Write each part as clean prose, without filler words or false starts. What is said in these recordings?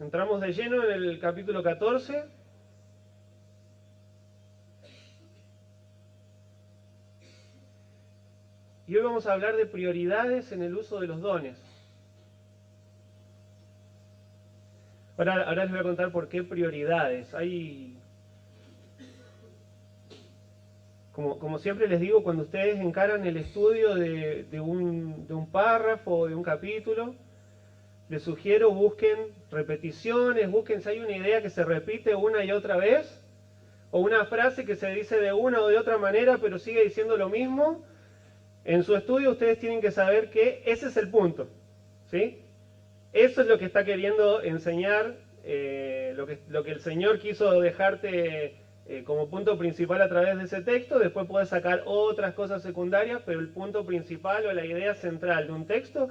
Entramos de lleno en el capítulo 14. Y hoy vamos a hablar de prioridades en el uso de los dones. Ahora les voy a contar por qué prioridades. Como siempre les digo, cuando ustedes encaran el estudio de un párrafo o de un capítulo, les sugiero busquen repeticiones, busquen si hay una idea que se repite una y otra vez, o una frase que se dice de una o de otra manera, pero sigue diciendo lo mismo. En su estudio ustedes tienen que saber que ese es el punto, ¿sí? Eso es lo que está queriendo enseñar, lo que el Señor quiso dejarte como punto principal a través de ese texto. Después puedes sacar otras cosas secundarias, pero el punto principal o la idea central de un texto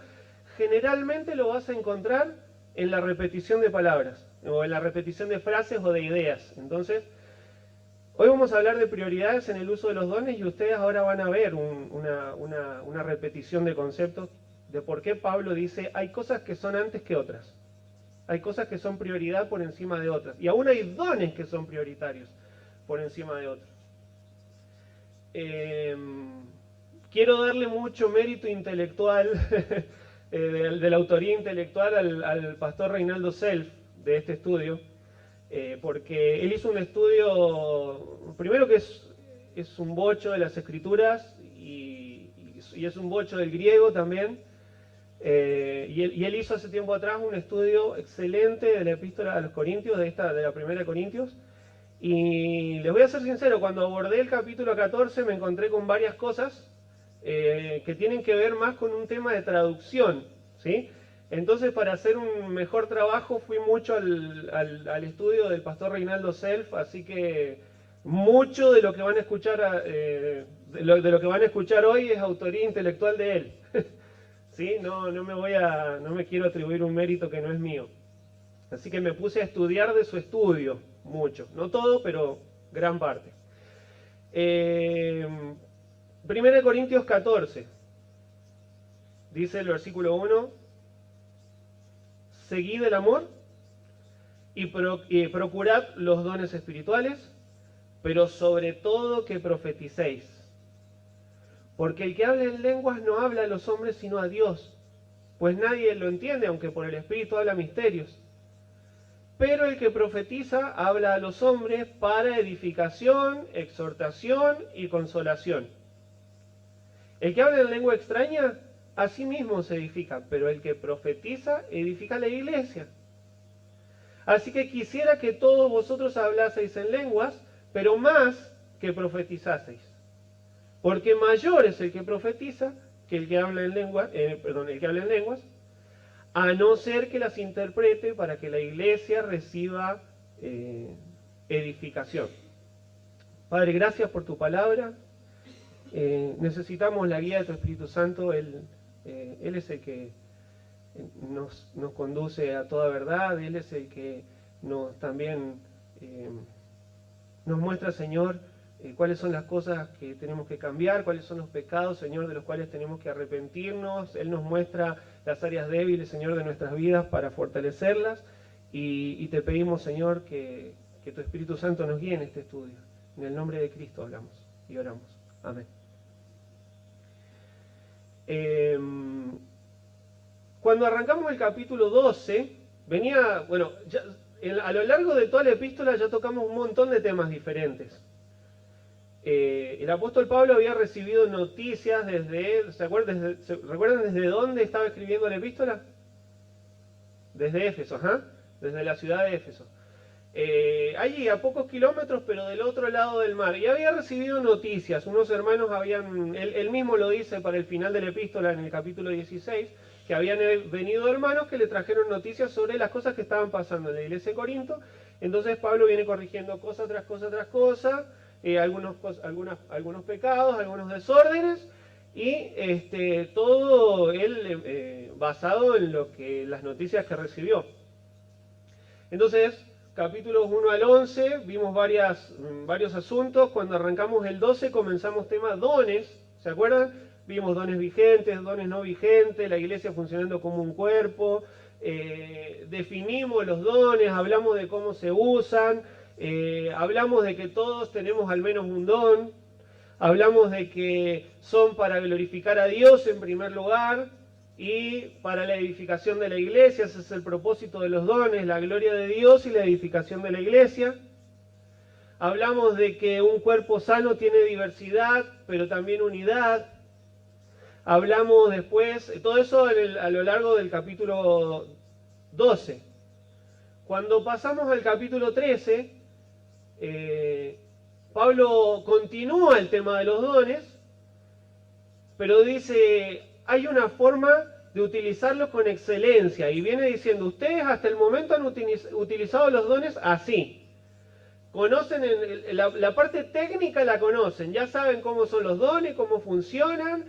generalmente lo vas a encontrar en la repetición de palabras, o en la repetición de frases o de ideas. Entonces, hoy vamos a hablar de prioridades en el uso de los dones y ustedes ahora van a ver una repetición de conceptos de por qué Pablo dice hay cosas que son antes que otras. Hay cosas que son prioridad por encima de otras. Y aún hay dones que son prioritarios por encima de otros. Quiero darle mucho mérito intelectual, de la autoría intelectual al pastor Reinaldo Self de este estudio. Porque él hizo un estudio, primero que es un bocho de las escrituras y es un bocho del griego también, y él hizo hace tiempo atrás un estudio excelente de la epístola a los Corintios, de la primera de Corintios, y les voy a ser sincero, cuando abordé el capítulo 14 me encontré con varias cosas que tienen que ver más con un tema de traducción, ¿sí? Entonces, para hacer un mejor trabajo fui mucho al estudio del pastor Reinaldo Self, así que mucho de lo que van a escuchar de lo que van a escuchar hoy es autoría intelectual de él. ¿Sí? No me quiero atribuir un mérito que no es mío. Así que me puse a estudiar de su estudio mucho, no todo, pero gran parte. 1 Corintios 14, dice el versículo 1, seguid el amor y procurad los dones espirituales, pero sobre todo que profeticéis. Porque el que habla en lenguas no habla a los hombres sino a Dios, pues nadie lo entiende, aunque por el Espíritu habla misterios. Pero el que profetiza habla a los hombres para edificación, exhortación y consolación. El que habla en lengua extraña, a sí mismo se edifica, pero el que profetiza edifica la iglesia. Así que quisiera que todos vosotros hablaseis en lenguas, pero más que profetizaseis. Porque mayor es el que profetiza que el que habla en lenguas, a no ser que las interprete para que la iglesia reciba edificación. Padre, gracias por tu palabra. Necesitamos la guía de tu Espíritu Santo. Él es el que nos conduce a toda verdad. Él es el que también nos muestra, Señor, cuáles son las cosas que tenemos que cambiar, cuáles son los pecados, Señor, de los cuales tenemos que arrepentirnos. Él nos muestra las áreas débiles, Señor, de nuestras vidas para fortalecerlas. Y te pedimos, Señor, que tu Espíritu Santo nos guíe en este estudio. En el nombre de Cristo hablamos y oramos. Amén. Cuando arrancamos el capítulo 12, a lo largo de toda la epístola ya tocamos un montón de temas diferentes. El apóstol Pablo había recibido noticias ¿recuerdan desde dónde estaba escribiendo la epístola? Desde Éfeso, desde la ciudad de Éfeso. Allí a pocos kilómetros, pero del otro lado del mar. Y había recibido noticias. Unos hermanos él mismo lo dice para el final de la epístola en el capítulo 16, que habían venido hermanos que le trajeron noticias sobre las cosas que estaban pasando en la iglesia de Corinto. Entonces Pablo viene corrigiendo cosa tras cosa tras cosa, algunos pecados, algunos desórdenes, y todo él basado en las noticias que recibió. Entonces, capítulos 1 al 11, vimos varios asuntos. Cuando arrancamos el 12 comenzamos tema dones, ¿se acuerdan? Vimos dones vigentes, dones no vigentes, la iglesia funcionando como un cuerpo, definimos los dones, hablamos de cómo se usan, hablamos de que todos tenemos al menos un don, hablamos de que son para glorificar a Dios en primer lugar y para la edificación de la iglesia. Ese es el propósito de los dones, la gloria de Dios y la edificación de la iglesia. Hablamos de que un cuerpo sano tiene diversidad, pero también unidad. Hablamos después, todo eso a lo largo del capítulo 12. Cuando pasamos al capítulo 13, Pablo continúa el tema de los dones, pero dice, hay una forma de utilizarlos con excelencia, y viene diciendo, ustedes hasta el momento han utilizado los dones así. Conocen la parte técnica, la conocen, ya saben cómo son los dones, cómo funcionan,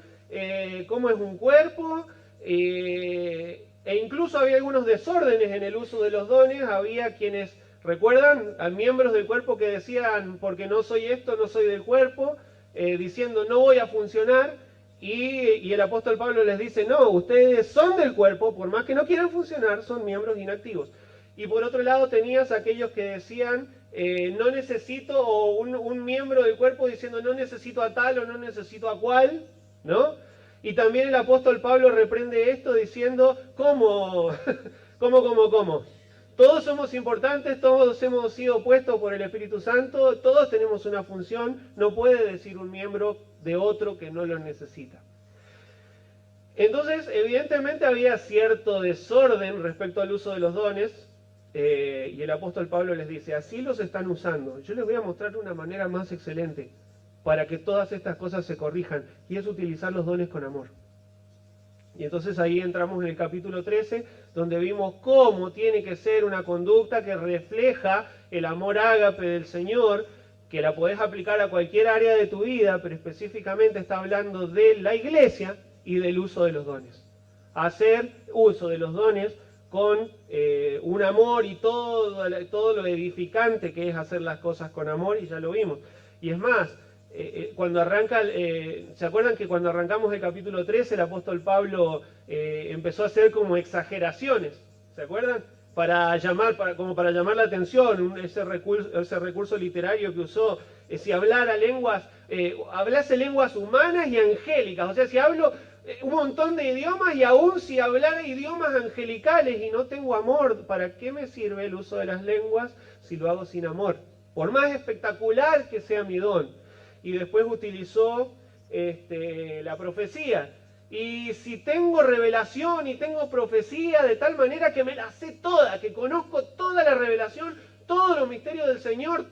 cómo es un cuerpo, e incluso había algunos desórdenes en el uso de los dones. Había quienes, ¿recuerdan? A miembros del cuerpo que decían, porque no soy esto, no soy del cuerpo, diciendo no voy a funcionar, y el apóstol Pablo les dice, no, ustedes son del cuerpo, por más que no quieran funcionar, son miembros inactivos. Y por otro lado tenías aquellos que decían, no necesito, o un miembro del cuerpo diciendo no necesito a tal o no necesito a cual, ¿no? Y también el apóstol Pablo reprende esto diciendo, ¿cómo? ¿Cómo? Todos somos importantes, todos hemos sido puestos por el Espíritu Santo, todos tenemos una función, no puede decir un miembro de otro que no lo necesita. Entonces, evidentemente había cierto desorden respecto al uso de los dones, y el apóstol Pablo les dice, así los están usando. Yo les voy a mostrar una manera más excelente para que todas estas cosas se corrijan, y es utilizar los dones con amor. Y entonces ahí entramos en el capítulo 13, donde vimos cómo tiene que ser una conducta que refleja el amor ágape del Señor, que la podés aplicar a cualquier área de tu vida, pero específicamente está hablando de la iglesia y del uso de los dones. Hacer uso de los dones con un amor y todo lo edificante que es hacer las cosas con amor, y ya lo vimos. Y es más, cuando arranca, ¿se acuerdan que cuando arrancamos el capítulo 13 el apóstol Pablo empezó a hacer como exageraciones? ¿Se acuerdan? Para llamar la atención, ese recurso literario que usó, si hablara lenguas, hablase lenguas humanas y angélicas, o sea, si hablo un montón de idiomas y aún si hablara idiomas angelicales y no tengo amor, ¿para qué me sirve el uso de las lenguas si lo hago sin amor? Por más espectacular que sea mi don. Y después utilizó la profecía. Y si tengo revelación y tengo profecía de tal manera que me la sé toda, que conozco toda la revelación, todos los misterios del Señor,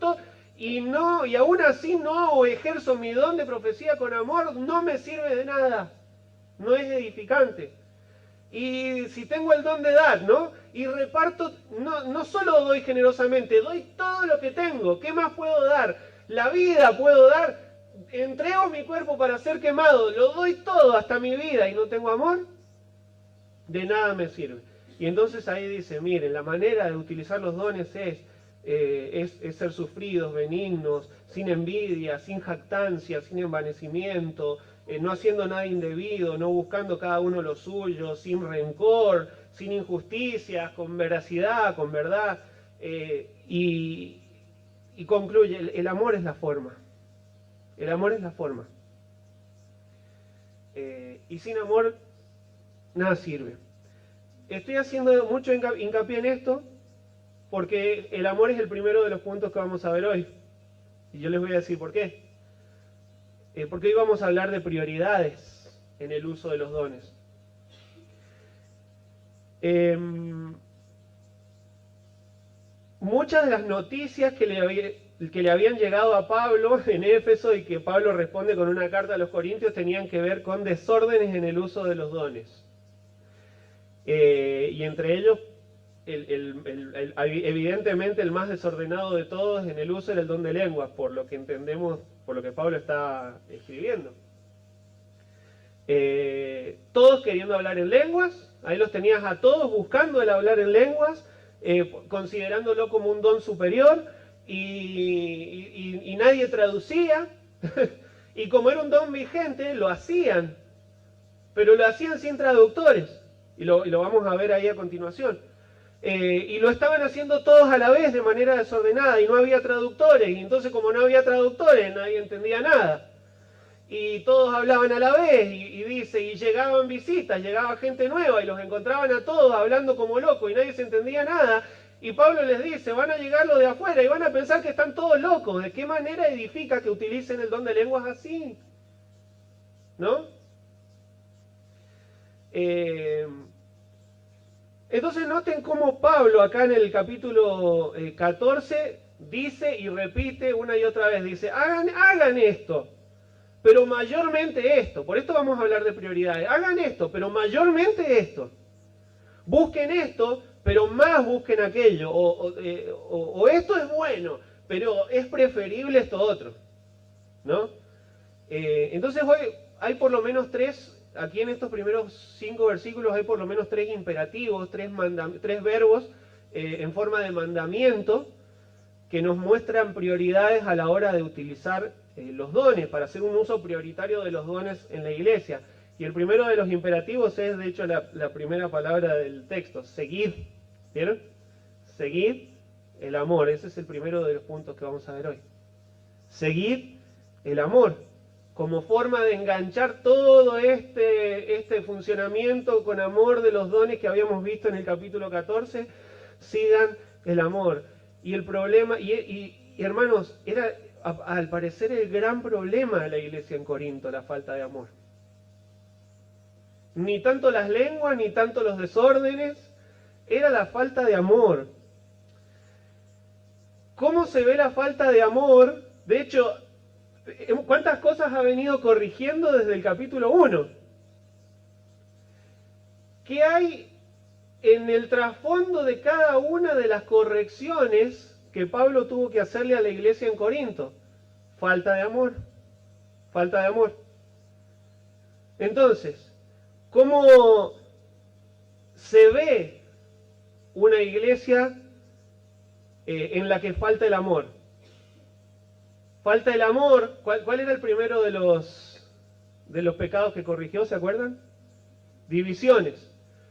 y aún así no ejerzo mi don de profecía con amor, no me sirve de nada. No es edificante. Y si tengo el don de dar, ¿no? Y reparto, no solo doy generosamente, doy todo lo que tengo. ¿Qué más puedo dar? La vida puedo dar. Entrego mi cuerpo para ser quemado, lo doy todo, hasta mi vida, y no tengo amor, de nada me sirve. Y entonces ahí dice, miren, la manera de utilizar los dones es ser sufridos, benignos, sin envidia, sin jactancia, sin envanecimiento, no haciendo nada indebido, no buscando cada uno lo suyo, sin rencor, sin injusticias, con veracidad, con verdad. Y concluye, el amor es la forma. El amor es la forma. Y sin amor, nada sirve. Estoy haciendo mucho hincapié en esto porque el amor es el primero de los puntos que vamos a ver hoy. Y yo les voy a decir por qué. Porque hoy vamos a hablar de prioridades en el uso de los dones. Muchas de las noticias que le habían llegado a Pablo en Éfeso y que Pablo responde con una carta a los Corintios tenían que ver con desórdenes en el uso de los dones. Y entre ellos, evidentemente el más desordenado de todos en el uso era el don de lenguas, por lo que entendemos, por lo que Pablo está escribiendo. Todos queriendo hablar en lenguas, ahí los tenías a todos buscando el hablar en lenguas, considerándolo como un don superior, y nadie traducía, y como era un don vigente, lo hacían, pero lo hacían sin traductores. Y lo vamos a ver ahí a continuación. Y lo estaban haciendo todos a la vez de manera desordenada y no había traductores. Y entonces como no había traductores nadie entendía nada. Y todos hablaban a la vez y dice, y llegaban visitas, llegaba gente nueva y los encontraban a todos hablando como locos y nadie se entendía nada. Y Pablo les dice, van a llegar los de afuera y van a pensar que están todos locos. ¿De qué manera edifica que utilicen el don de lenguas así? ¿No? Entonces noten cómo Pablo acá en el capítulo 14 dice y repite una y otra vez, dice, hagan esto, pero mayormente esto. Por esto vamos a hablar de prioridades. Hagan esto, pero mayormente esto. Busquen esto, pero más busquen aquello. O esto es bueno, pero es preferible esto otro. ¿No? Entonces hoy hay por lo menos tres, aquí en estos primeros 5 versículos hay por lo menos 3 imperativos, 3 verbos en forma de mandamiento que nos muestran prioridades a la hora de utilizar los dones, para hacer un uso prioritario de los dones en la iglesia. Y el primero de los imperativos es, de hecho, la primera palabra del texto, seguid. ¿Vieron? Seguid el amor. Ese es el primero de los puntos que vamos a ver hoy. Seguid el amor, como forma de enganchar todo este funcionamiento con amor de los dones que habíamos visto en el capítulo 14, sigan el amor. Y el problema, y hermanos, era al parecer el gran problema de la iglesia en Corinto, la falta de amor. Ni tanto las lenguas, ni tanto los desórdenes, era la falta de amor. ¿Cómo se ve la falta de amor? De hecho, ¿cuántas cosas ha venido corrigiendo desde el capítulo 1? ¿Qué hay en el trasfondo de cada una de las correcciones que Pablo tuvo que hacerle a la iglesia en Corinto? Falta de amor. Falta de amor. Entonces, ¿cómo se ve una iglesia en la que falta el amor? Falta el amor. ¿Cuál era el primero de los pecados que corrigió? ¿Se acuerdan? Divisiones.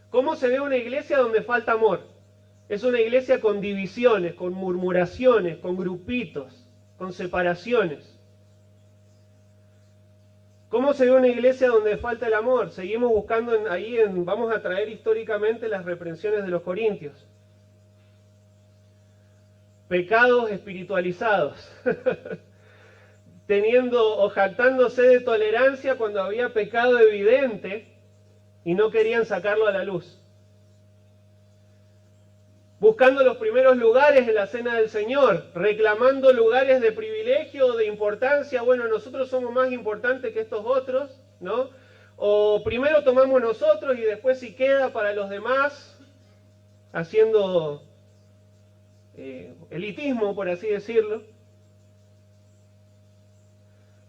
¿Cómo se ve una iglesia donde falta amor? Es una iglesia con divisiones, con murmuraciones, con grupitos, con separaciones. ¿Cómo se ve una iglesia donde falta el amor? Seguimos buscando vamos a traer históricamente las reprensiones de los corintios. Pecados espiritualizados. Teniendo o jactándose de tolerancia cuando había pecado evidente y no querían sacarlo a la luz. Buscando los primeros lugares en la cena del Señor, reclamando lugares de privilegio o de importancia. Bueno, nosotros somos más importantes que estos otros, ¿no? O primero tomamos nosotros y después si queda para los demás, haciendo elitismo, por así decirlo.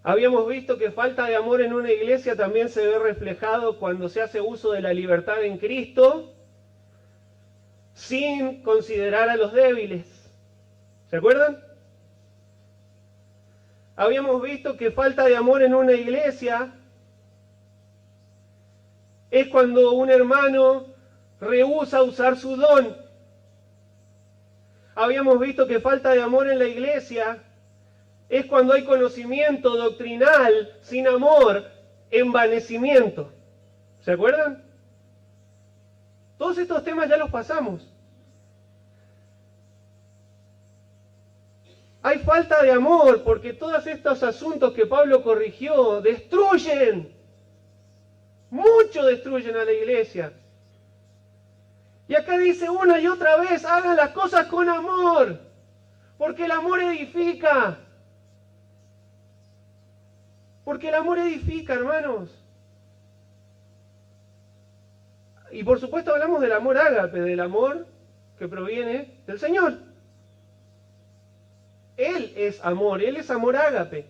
Habíamos visto que falta de amor en una iglesia también se ve reflejado cuando se hace uso de la libertad en Cristo sin considerar a los débiles. ¿Se acuerdan? Habíamos visto que falta de amor en una iglesia es cuando un hermano rehúsa usar su don. Habíamos visto que falta de amor en la iglesia es cuando hay conocimiento doctrinal sin amor, envanecimiento. ¿Se acuerdan? Todos estos temas ya los pasamos. Hay falta de amor porque todos estos asuntos que Pablo corrigió destruyen, mucho destruyen a la iglesia. Y acá dice una y otra vez, hagan las cosas con amor, porque el amor edifica. Porque el amor edifica, hermanos. Y por supuesto hablamos del amor ágape, del amor que proviene del Señor. Él es amor ágape.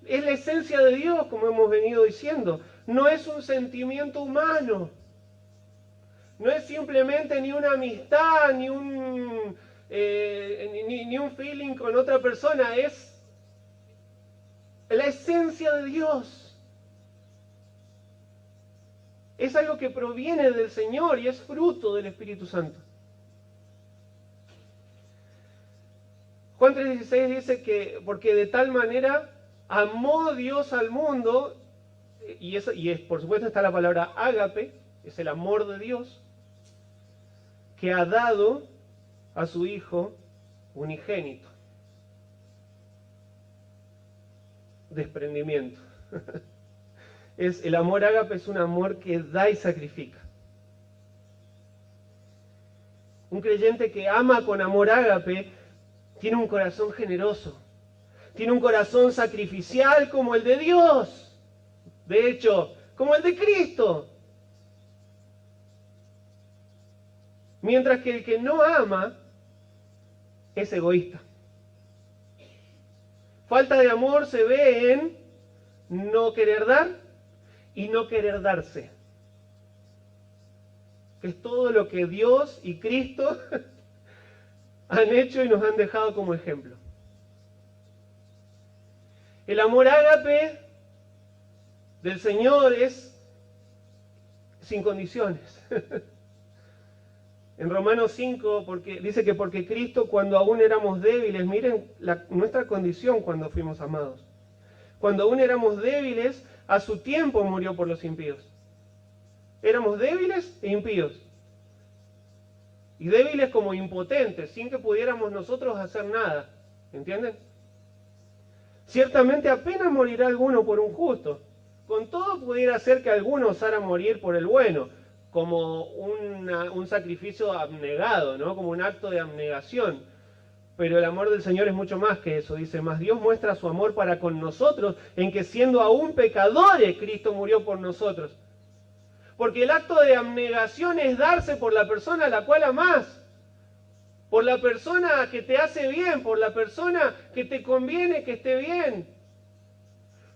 Es la esencia de Dios, como hemos venido diciendo. No es un sentimiento humano. No es simplemente ni una amistad, ni un feeling con otra persona. Es la esencia de Dios. Es algo que proviene del Señor y es fruto del Espíritu Santo. Juan 3:16 dice que porque de tal manera amó Dios al mundo, por supuesto está la palabra ágape, es el amor de Dios, que ha dado a su Hijo unigénito. Desprendimiento. El amor ágape es un amor que da y sacrifica. Un creyente que ama con amor ágape tiene un corazón generoso, tiene un corazón sacrificial como el de Dios, de hecho, como el de Cristo. Mientras que el que no ama es egoísta. Falta de amor se ve en no querer dar y no querer darse. Que es todo lo que Dios y Cristo han hecho y nos han dejado como ejemplo. El amor ágape del Señor es sin condiciones. En Romanos 5 dice que porque Cristo cuando aún éramos débiles, miren nuestra condición cuando fuimos amados. Cuando aún éramos débiles, a su tiempo murió por los impíos. Éramos débiles e impíos. Y débiles como impotentes, sin que pudiéramos nosotros hacer nada. ¿Entienden? Ciertamente apenas morirá alguno por un justo. Con todo pudiera ser que alguno osara morir por el bueno, como un sacrificio abnegado, ¿no? Como un acto de abnegación. Pero el amor del Señor es mucho más que eso. Dice, más Dios muestra su amor para con nosotros, en que siendo aún pecadores, Cristo murió por nosotros. Porque el acto de abnegación es darse por la persona a la cual amás, por la persona que te hace bien, por la persona que te conviene que esté bien.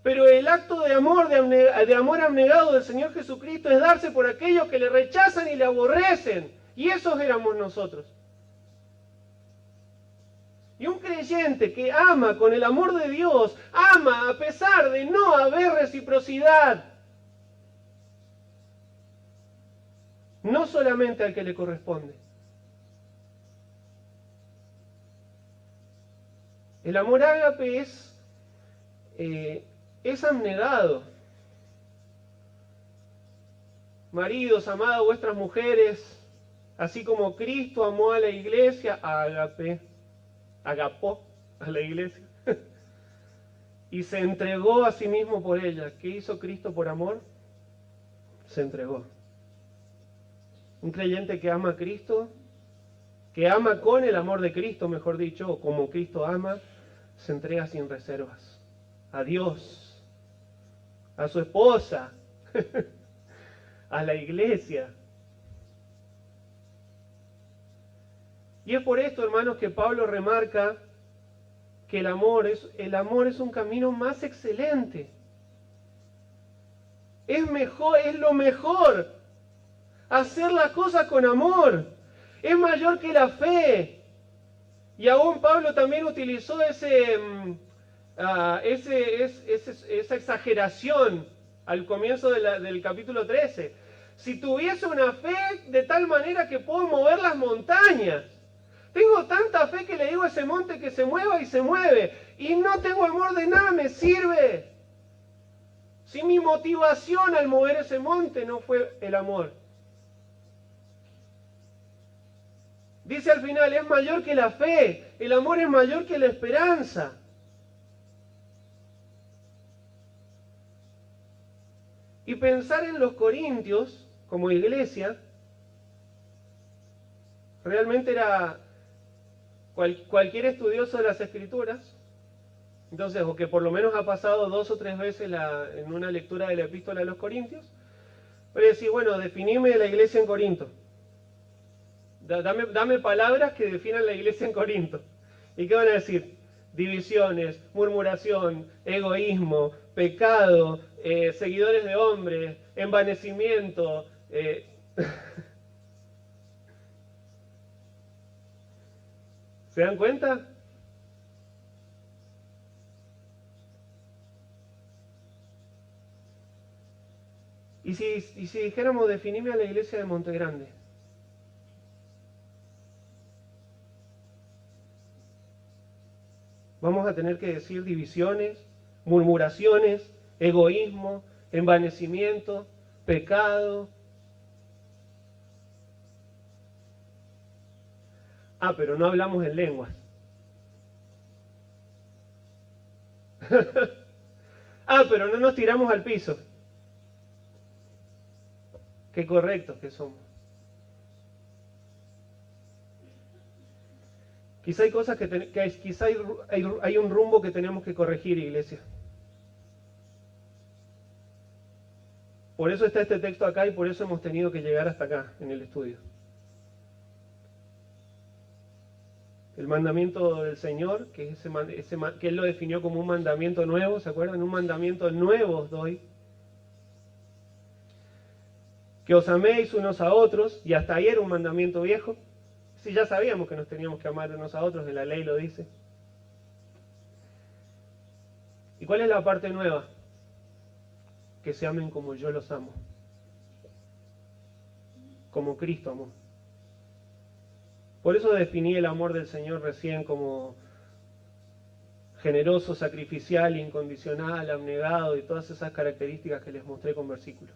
Pero el acto de amor abnegado del Señor Jesucristo es darse por aquellos que le rechazan y le aborrecen. Y esos éramos nosotros. Y un creyente que ama con el amor de Dios, ama a pesar de no haber reciprocidad. No solamente al que le corresponde. El amor ágape es abnegado. Maridos, amad a vuestras mujeres, así como Cristo amó a la iglesia, agapó a la iglesia, y se entregó a sí mismo por ella. ¿Qué hizo Cristo por amor? Se entregó. Un creyente que ama a Cristo, que ama con el amor de Cristo, mejor dicho, o como Cristo ama, se entrega sin reservas. A Dios, a su esposa, a la iglesia. Y es por esto, hermanos, que Pablo remarca que el amor es un camino más excelente. Es mejor, es lo mejor. Hacer las cosas con amor. Es mayor que la fe. Y aún Pablo también utilizó esa exageración al comienzo del capítulo 13. Si tuviese una fe de tal manera que puedo mover las montañas. Tengo tanta fe que le digo a ese monte que se mueva y se mueve. Y no tengo amor, de nada me sirve. Si mi motivación al mover ese monte no fue el amor. Dice al final, es mayor que la fe. El amor es mayor que la esperanza. Y pensar en los corintios como iglesia, realmente era cualquier estudioso de las Escrituras, entonces, o que por lo menos ha pasado 2 o 3 veces en una lectura de la epístola de los Corintios, puede decir, bueno, definime la iglesia en Corinto. Dame palabras que definan la iglesia en Corinto. ¿Y qué van a decir? Divisiones, murmuración, egoísmo, pecado, seguidores de hombres, envanecimiento. ¿Se dan cuenta? Y si dijéramos, definime a la iglesia de Monte Grande. Vamos a tener que decir divisiones, murmuraciones, egoísmo, envanecimiento, pecado. Pero no hablamos en lenguas. Pero no nos tiramos al piso. Qué correctos que somos. Quizá hay cosas quizá hay un rumbo que tenemos que corregir, iglesia. Por eso está este texto acá y por eso hemos tenido que llegar hasta acá en el estudio. El mandamiento del Señor, que Él lo definió como un mandamiento nuevo, ¿se acuerdan? Un mandamiento nuevo os doy. Que os améis unos a otros, y hasta ahí era un mandamiento viejo. Sí, ya sabíamos que nos teníamos que amar unos a otros, en la ley lo dice. ¿Y cuál es la parte nueva? Que se amen como yo los amo. Como Cristo amó. Por eso definí el amor del Señor recién como generoso, sacrificial, incondicional, abnegado y todas esas características que les mostré con versículos.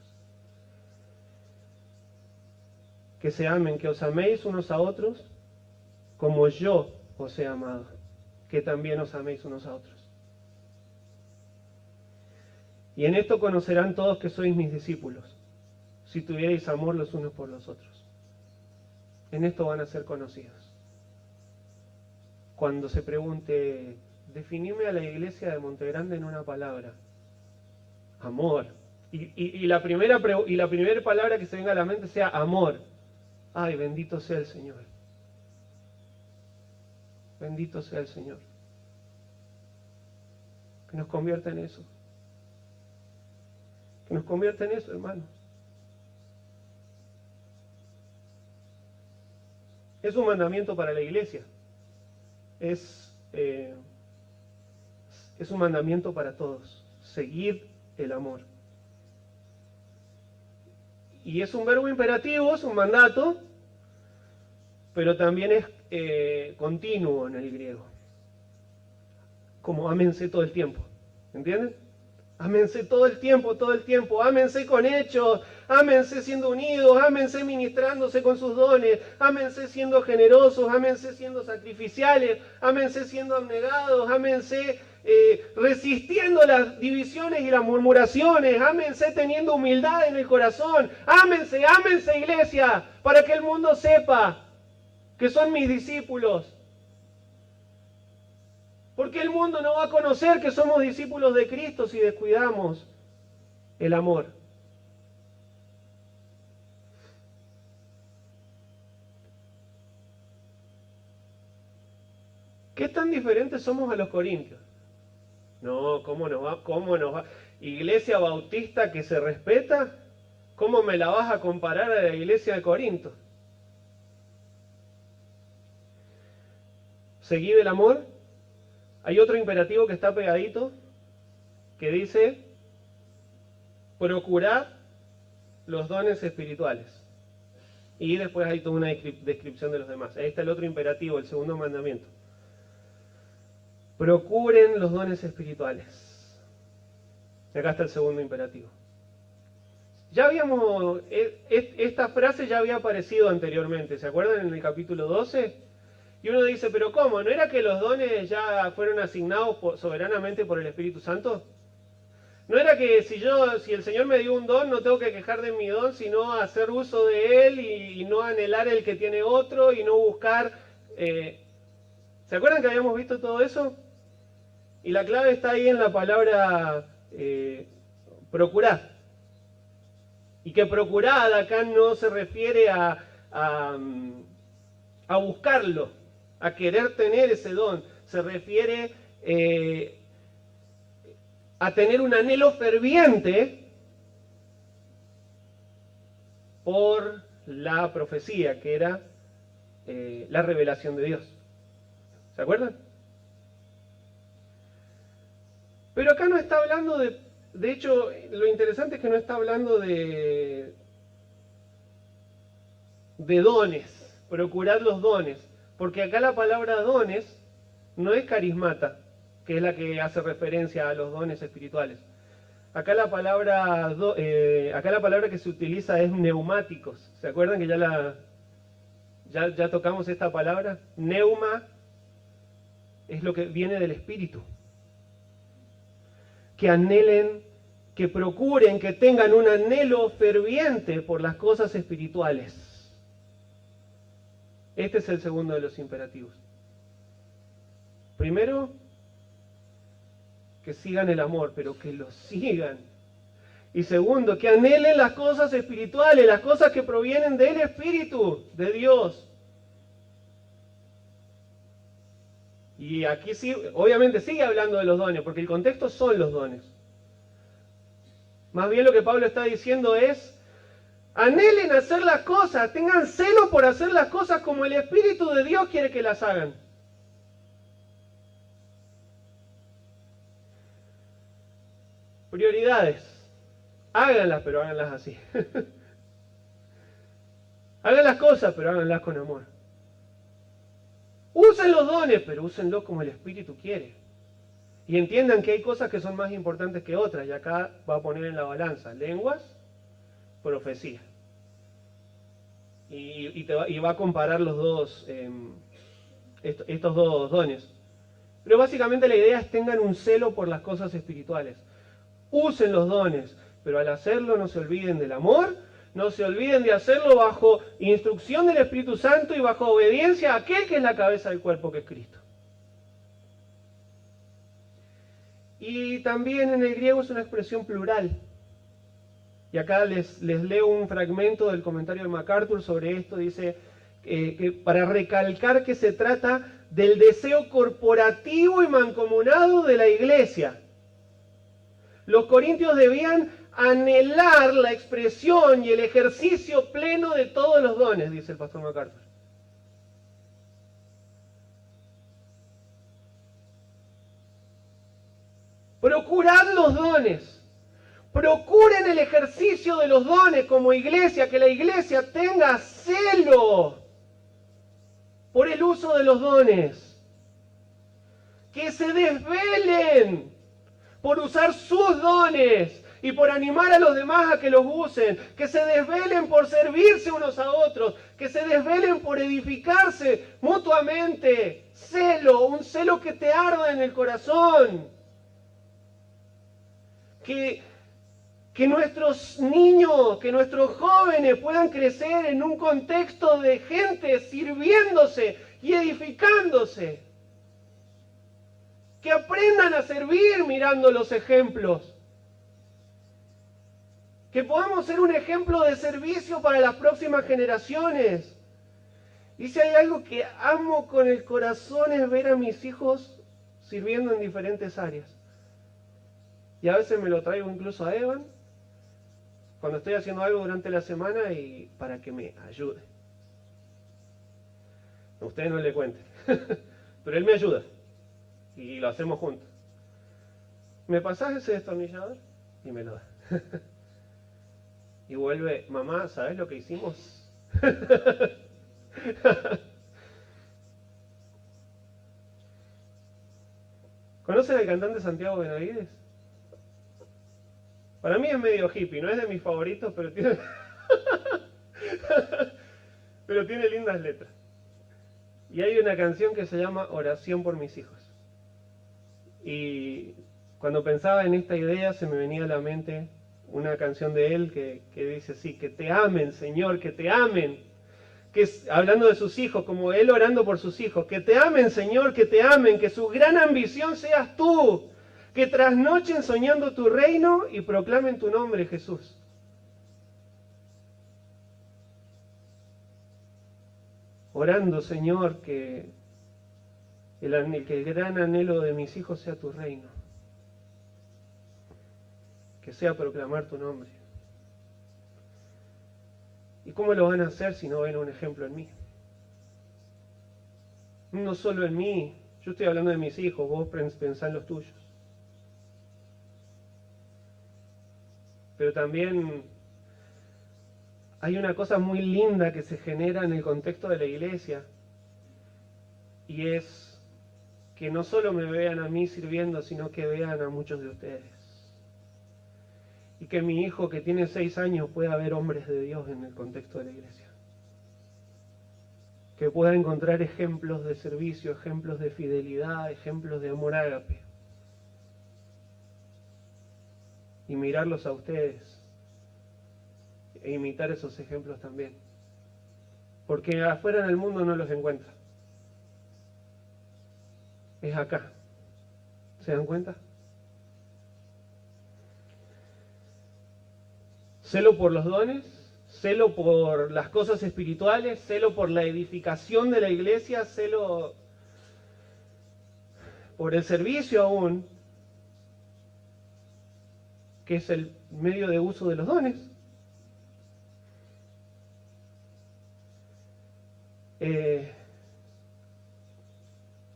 Que se amen, que os améis unos a otros como yo os he amado, que también os améis unos a otros. Y en esto conocerán todos que sois mis discípulos, si tuvierais amor los unos por los otros. En esto van a ser conocidos. Cuando se pregunte, definime a la iglesia de Monte Grande en una palabra. Amor. Y la primera palabra que se venga a la mente sea amor. Ay, bendito sea el Señor. Bendito sea el Señor. Que nos convierta en eso. Que nos convierta en eso, hermanos. Es un mandamiento para la iglesia. Es un mandamiento para todos. Seguir el amor. Y es un verbo imperativo, es un mandato, pero también es continuo en el griego. Como ámense todo el tiempo. ¿Entienden? Ámense todo el tiempo, ámense con hechos, ámense siendo unidos, ámense ministrándose con sus dones, ámense siendo generosos, ámense siendo sacrificiales, ámense siendo abnegados, ámense resistiendo las divisiones y las murmuraciones, ámense teniendo humildad en el corazón, ámense iglesia, para que el mundo sepa que son mis discípulos. Porque el mundo no va a conocer que somos discípulos de Cristo si descuidamos el amor. ¿Qué tan diferentes somos a los corintios? No, ¿cómo nos va? Iglesia bautista que se respeta, ¿cómo me la vas a comparar a la iglesia de Corinto? Seguid el amor. Hay otro imperativo que está pegadito, que dice, procurad los dones espirituales. Y después hay toda una descripción de los demás. Ahí está el otro imperativo, el segundo mandamiento. Procuren los dones espirituales. Y acá está el segundo imperativo. Esta frase ya había aparecido anteriormente, ¿se acuerdan en el capítulo 12? Y uno dice, pero ¿cómo? ¿No era que los dones ya fueron asignados soberanamente por el Espíritu Santo? ¿No era que si el Señor me dio un don, no tengo que quejar de mi don, sino hacer uso de él y no anhelar el que tiene otro y no buscar... ¿Se acuerdan que habíamos visto todo eso? Y la clave está ahí en la palabra procurar. Y que procurar acá no se refiere a buscarlo, a querer tener ese don. Se refiere a tener un anhelo ferviente por la profecía, que era la revelación de Dios. ¿Se acuerdan? Pero acá no está hablando De hecho, lo interesante es que no está hablando de dones, procurar los dones, porque acá la palabra dones no es carismata, que es la que hace referencia a los dones espirituales. Acá la palabra, acá la palabra que se utiliza es neumáticos. ¿Se acuerdan que ya tocamos esta palabra? Neuma es lo que viene del espíritu. Que anhelen, que procuren, que tengan un anhelo ferviente por las cosas espirituales. Este es el segundo de los imperativos. Primero, que sigan el amor, pero que lo sigan. Y segundo, que anhelen las cosas espirituales, las cosas que provienen del Espíritu de Dios. Y aquí sí, obviamente sigue hablando de los dones, porque el contexto son los dones. Más bien lo que Pablo está diciendo es, anhelen hacer las cosas, tengan celo por hacer las cosas como el Espíritu de Dios quiere que las hagan. Prioridades. Háganlas, pero háganlas así. Hagan las cosas, pero háganlas con amor. Usen los dones, pero úsenlos como el Espíritu quiere. Y entiendan que hay cosas que son más importantes que otras. Y acá va a poner en la balanza lenguas, profecía. Y va a comparar los dos, estos dos dones. Pero básicamente la idea es tengan un celo por las cosas espirituales. Usen los dones, pero al hacerlo no se olviden del amor, no se olviden de hacerlo bajo instrucción del Espíritu Santo y bajo obediencia a aquel que es la cabeza del cuerpo, que es Cristo. Y también en el griego es una expresión plural. Y acá les leo un fragmento del comentario de MacArthur sobre esto. Dice que para recalcar que se trata del deseo corporativo y mancomunado de la iglesia. Los corintios debían anhelar la expresión y el ejercicio pleno de todos los dones, dice el pastor MacArthur. Procurad los dones. Procuren el ejercicio de los dones como iglesia, que la iglesia tenga celo por el uso de los dones. Que se desvelen por usar sus dones y por animar a los demás a que los usen, que se desvelen por servirse unos a otros, que se desvelen por edificarse mutuamente. Celo, un celo que te arda en el corazón. Que nuestros niños, que nuestros jóvenes puedan crecer en un contexto de gente sirviéndose y edificándose. Que aprendan a servir mirando los ejemplos. Que podamos ser un ejemplo de servicio para las próximas generaciones. Y si hay algo que amo con el corazón es ver a mis hijos sirviendo en diferentes áreas. Y a veces me lo traigo incluso a Evan, cuando estoy haciendo algo durante la semana y para que me ayude. A ustedes no le cuenten, pero él me ayuda y lo hacemos juntos. ¿Me pasás ese destornillador? Y me lo da. Y vuelve, mamá, ¿sabes lo que hicimos? ¿Conocen al cantante Santiago Benavides? Para mí es medio hippie, no es de mis favoritos, pero tiene, pero tiene lindas letras. Y hay una canción que se llama Oración por mis hijos. Y cuando pensaba en esta idea se me venía a la mente una canción de él que dice así: que te amen, Señor, que te amen. Que es, hablando de sus hijos, como él orando por sus hijos, que te amen, Señor, que te amen, que su gran ambición seas tú, que trasnochen soñando tu reino y proclamen tu nombre, Jesús. Orando, Señor, que el gran anhelo de mis hijos sea tu reino, que sea proclamar tu nombre. ¿Y cómo lo van a hacer si no ven un ejemplo en mí? No solo en mí, yo estoy hablando de mis hijos, vos pensá en los tuyos. pero también hay una cosa muy linda que se genera en el contexto de la iglesia, y es que no solo me vean a mí sirviendo, sino que vean a muchos de ustedes. Y que mi hijo que tiene 6 años pueda ver hombres de Dios en el contexto de la iglesia. Que pueda encontrar ejemplos de servicio, ejemplos de fidelidad, ejemplos de amor ágape. Y mirarlos a ustedes e imitar esos ejemplos también. Porque afuera en el mundo no los encuentra. Es acá. ¿Se dan cuenta? Celo por los dones, celo por las cosas espirituales, celo por la edificación de la iglesia, celo por el servicio aún, que es el medio de uso de los dones.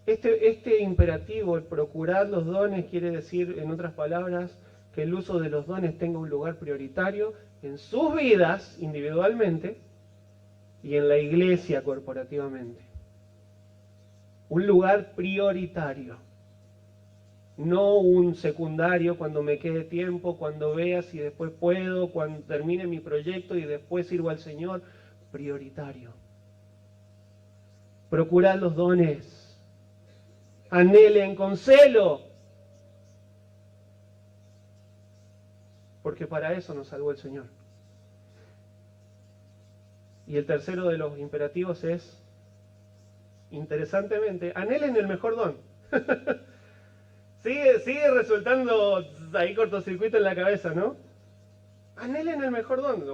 Este imperativo, el procurar los dones, quiere decir, en otras palabras, que el uso de los dones tenga un lugar prioritario en sus vidas individualmente y en la iglesia corporativamente. Un lugar prioritario, no un secundario cuando me quede tiempo, cuando vea si después puedo, cuando termine mi proyecto y después sirvo al Señor. Prioritario. Procurad los dones. Anhelen con celo. Porque para eso nos salvó el Señor. Y el tercero de los imperativos es, interesantemente, anhelen el mejor don. sigue resultando ahí cortocircuito en la cabeza, ¿no? Anhelen el mejor don.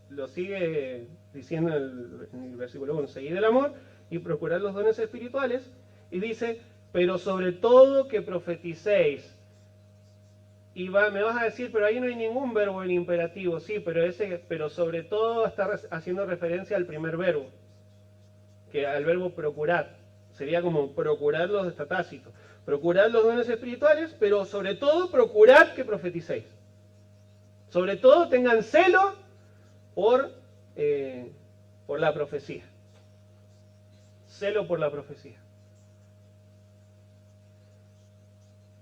Lo sigue diciendo en el versículo 1. Seguid el amor y procurad los dones espirituales. Y dice, pero sobre todo que profeticéis. Y me vas a decir, pero ahí no hay ningún verbo en imperativo. Sí, pero sobre todo está haciendo referencia al primer verbo, que al verbo procurar. Sería como procurarlos, está tácito. Procurad los dones espirituales, pero sobre todo procurad que profeticéis. Sobre todo tengan celo por la profecía. Celo por la profecía.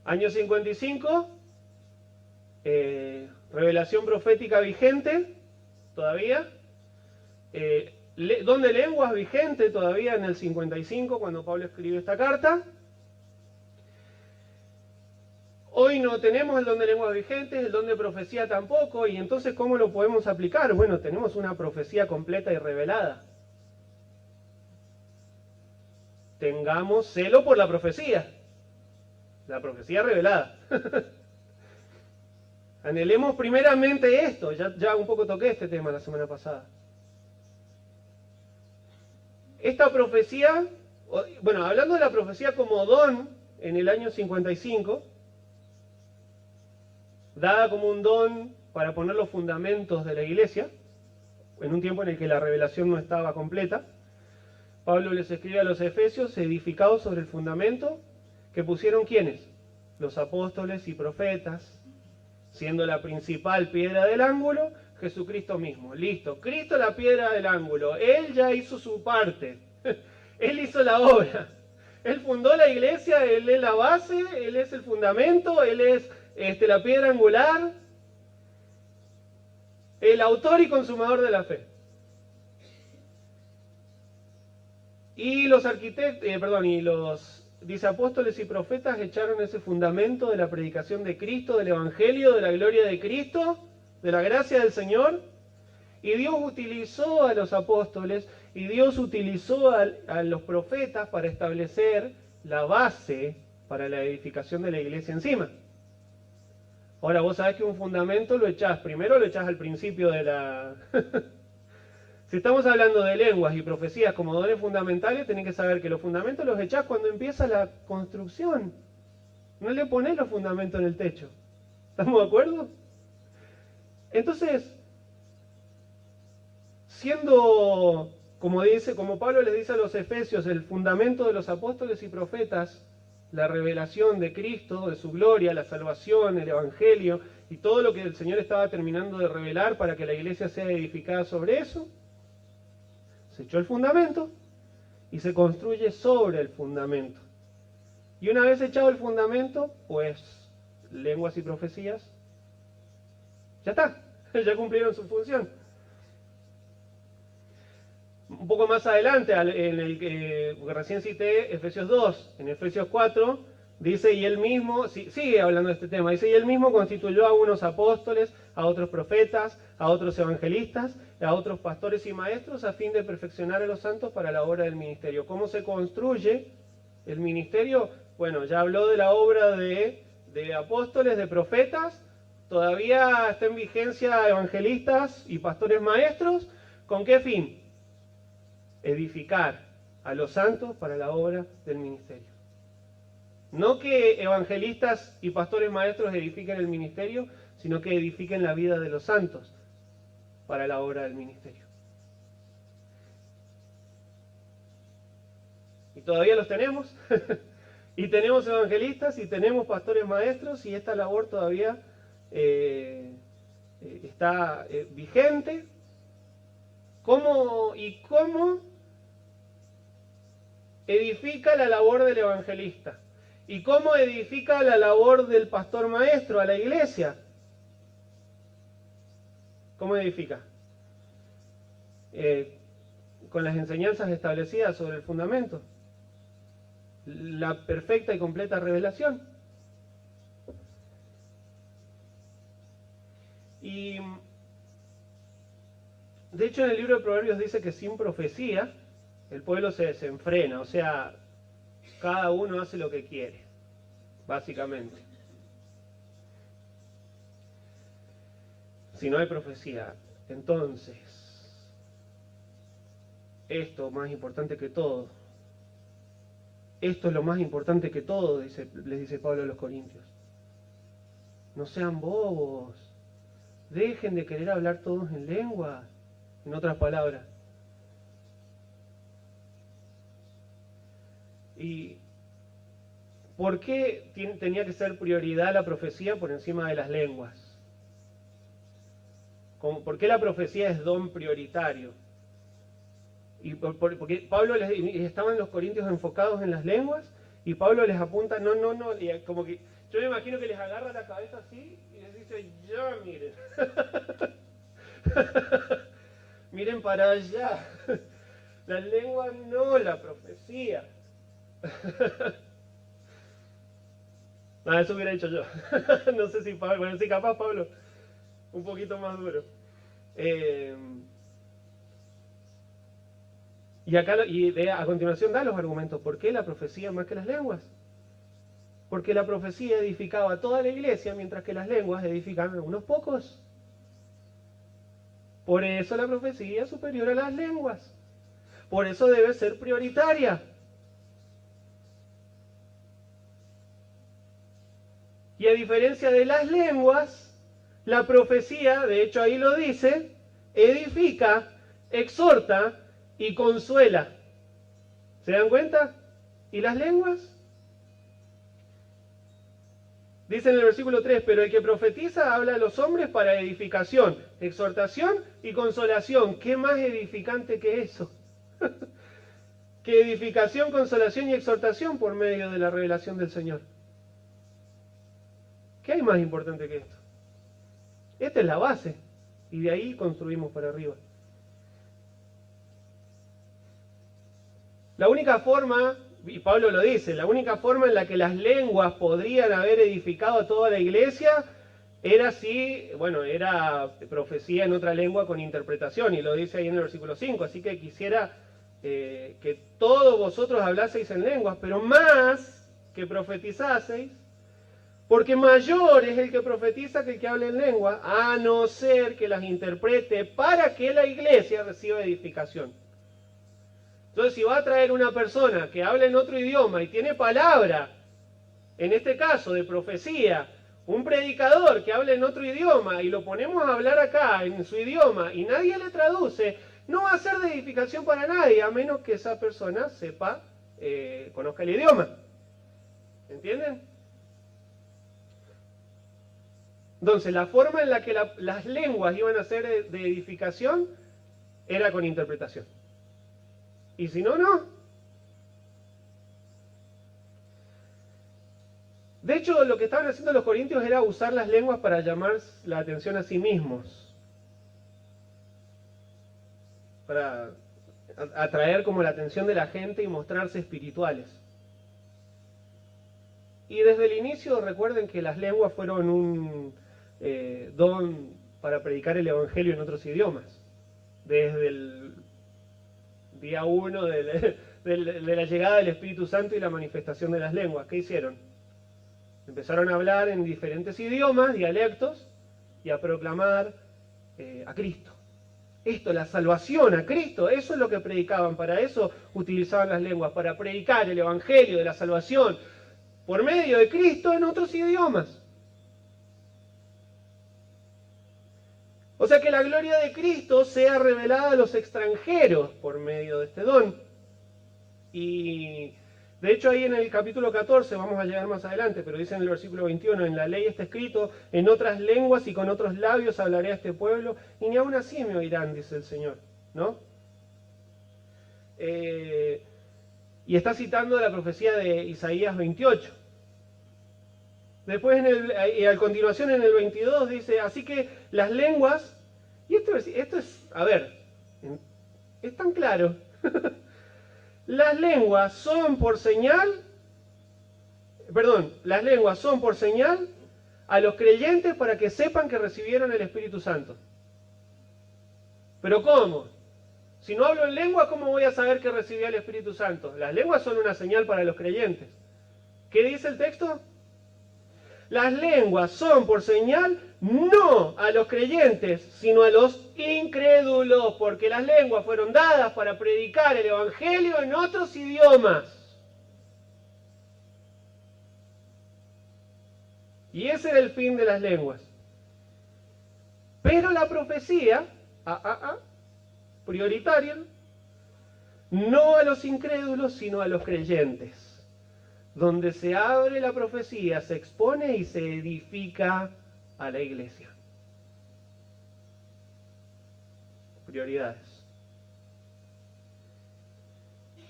Año 55, revelación profética vigente, todavía. Don de lenguas vigente todavía en el 55, cuando Pablo escribió esta carta. Hoy no tenemos el don de lenguas vigentes, el don de profecía tampoco, y entonces ¿cómo lo podemos aplicar? Bueno, tenemos una profecía completa y revelada. Tengamos celo por la profecía revelada. Anhelemos primeramente esto, ya un poco toqué este tema la semana pasada. Esta profecía, bueno, hablando de la profecía como don en el año 55, dada como un don para poner los fundamentos de la iglesia, en un tiempo en el que la revelación no estaba completa, Pablo les escribe a los efesios, edificados sobre el fundamento que pusieron ¿quiénes? Los apóstoles y profetas, siendo la principal piedra del ángulo, Jesucristo mismo. Listo, Cristo la piedra del ángulo, Él ya hizo su parte, Él hizo la obra, Él fundó la iglesia, Él es la base, Él es el fundamento, Él es la piedra angular, el autor y consumador de la fe. Y los dice apóstoles y profetas echaron ese fundamento de la predicación de Cristo, del Evangelio, de la gloria de Cristo, de la gracia del Señor. Y Dios utilizó a los apóstoles y Dios utilizó a los profetas para establecer la base para la edificación de la iglesia encima. Ahora vos sabés que un fundamento primero lo echás al principio de la... Si estamos hablando de lenguas y profecías como dones fundamentales, tenés que saber que los fundamentos los echás cuando empieza la construcción. No le ponés los fundamentos en el techo. ¿Estamos de acuerdo? Entonces, siendo, como Pablo les dice a los efesios, el fundamento de los apóstoles y profetas, la revelación de Cristo, de su gloria, la salvación, el Evangelio y todo lo que el Señor estaba terminando de revelar para que la iglesia sea edificada sobre eso. Se echó el fundamento y se construye sobre el fundamento. Y una vez echado el fundamento, pues lenguas y profecías, ya está, ya cumplieron su función. Un poco más adelante, en el que recién cité, Efesios 2, en Efesios 4, dice, y él mismo, sigue hablando de este tema, dice, y él mismo constituyó a unos apóstoles, a otros profetas, a otros evangelistas, a otros pastores y maestros, a fin de perfeccionar a los santos para la obra del ministerio. ¿Cómo se construye el ministerio? Bueno, ya habló de la obra de apóstoles, de profetas, todavía está en vigencia evangelistas y pastores maestros. ¿Con qué fin? Edificar a los santos para la obra del ministerio. No que evangelistas y pastores maestros edifiquen el ministerio, sino que edifiquen la vida de los santos para la obra del ministerio. Y todavía los tenemos. Y tenemos evangelistas y tenemos pastores maestros y esta labor todavía está vigente. ¿Cómo edifica la labor del evangelista? ¿Y cómo edifica la labor del pastor maestro a la iglesia? ¿Cómo edifica? Con las enseñanzas establecidas sobre el fundamento. La perfecta y completa revelación. Y de hecho en el libro de Proverbios dice que sin profecía el pueblo se desenfrena, o sea, cada uno hace lo que quiere, básicamente. Si no hay profecía, entonces, esto más importante que todo, esto es lo más importante que todo, les dice Pablo a los Corintios. No sean bobos, dejen de querer hablar todos en lengua, en otras palabras. ¿Y por qué tenía que ser prioridad la profecía por encima de las lenguas? ¿Por qué la profecía es don prioritario? Y porque Pablo estaban los corintios enfocados en las lenguas y Pablo les apunta, no, y como que yo me imagino que les agarra la cabeza así y les dice, ya miren, miren para allá, la lengua no, la profecía. Eso hubiera dicho yo. No sé si Pablo, bueno, sí, capaz Pablo, un poquito más duro. Y acá a continuación da los argumentos. ¿Por qué la profecía más que las lenguas? Porque la profecía edificaba a toda la iglesia, mientras que las lenguas edificaban a unos pocos. Por eso la profecía es superior a las lenguas. Por eso debe ser prioritaria. Y a diferencia de las lenguas, la profecía, de hecho ahí lo dice, edifica, exhorta y consuela. ¿Se dan cuenta? ¿Y las lenguas? Dice en el versículo 3, pero el que profetiza habla a los hombres para edificación, exhortación y consolación. ¿Qué más edificante que eso? Que edificación, consolación y exhortación por medio de la revelación del Señor. ¿Qué hay más importante que esto? Esta es la base y de ahí construimos para arriba. La única forma, y Pablo lo dice, la única forma en la que las lenguas podrían haber edificado a toda la iglesia era si, bueno, era profecía en otra lengua con interpretación, y lo dice ahí en el versículo 5, así que quisiera que todos vosotros hablaseis en lenguas, pero más que profetizaseis, porque mayor es el que profetiza que el que habla en lengua, a no ser que las interprete para que la iglesia reciba edificación. Entonces, si va a traer una persona que habla en otro idioma y tiene palabra, en este caso de profecía, un predicador que habla en otro idioma y lo ponemos a hablar acá en su idioma y nadie le traduce, no va a ser de edificación para nadie, a menos que esa persona sepa, conozca el idioma. ¿Entienden? Entonces, la forma en la que las lenguas iban a ser de edificación era con interpretación. Y si no, no. De hecho, lo que estaban haciendo los corintios era usar las lenguas para llamar la atención a sí mismos. Para atraer como la atención de la gente y mostrarse espirituales. Y desde el inicio recuerden que las lenguas fueron un don para predicar el Evangelio en otros idiomas. Desde el día 1 de la llegada del Espíritu Santo y la manifestación de las lenguas. ¿Qué hicieron? Empezaron a hablar en diferentes idiomas, dialectos, y a proclamar a Cristo. Esto, la salvación a Cristo, eso es lo que predicaban. Para eso utilizaban las lenguas, para predicar el Evangelio de la salvación por medio de Cristo en otros idiomas. O sea, que la gloria de Cristo sea revelada a los extranjeros por medio de este don. Y de hecho ahí en el capítulo 14, vamos a llegar más adelante, pero dice en el versículo 21, en la ley está escrito, en otras lenguas y con otros labios hablaré a este pueblo, y ni aún así me oirán, dice el Señor, ¿no? Y está citando la profecía de Isaías 28. Después, y a continuación en el 22 dice, así que las lenguas, y esto es, a ver, es tan claro. Las lenguas son por señal a los creyentes para que sepan que recibieron el Espíritu Santo. ¿Pero cómo? Si no hablo en lengua, ¿cómo voy a saber que recibí el Espíritu Santo? Las lenguas son una señal para los creyentes. ¿Qué dice el texto? Las lenguas son por señal no a los creyentes, sino a los incrédulos, porque las lenguas fueron dadas para predicar el Evangelio en otros idiomas. Y ese era el fin de las lenguas. Pero la profecía, prioritaria, no a los incrédulos, sino a los creyentes. Donde se abre la profecía, se expone y se edifica a la iglesia. Prioridades.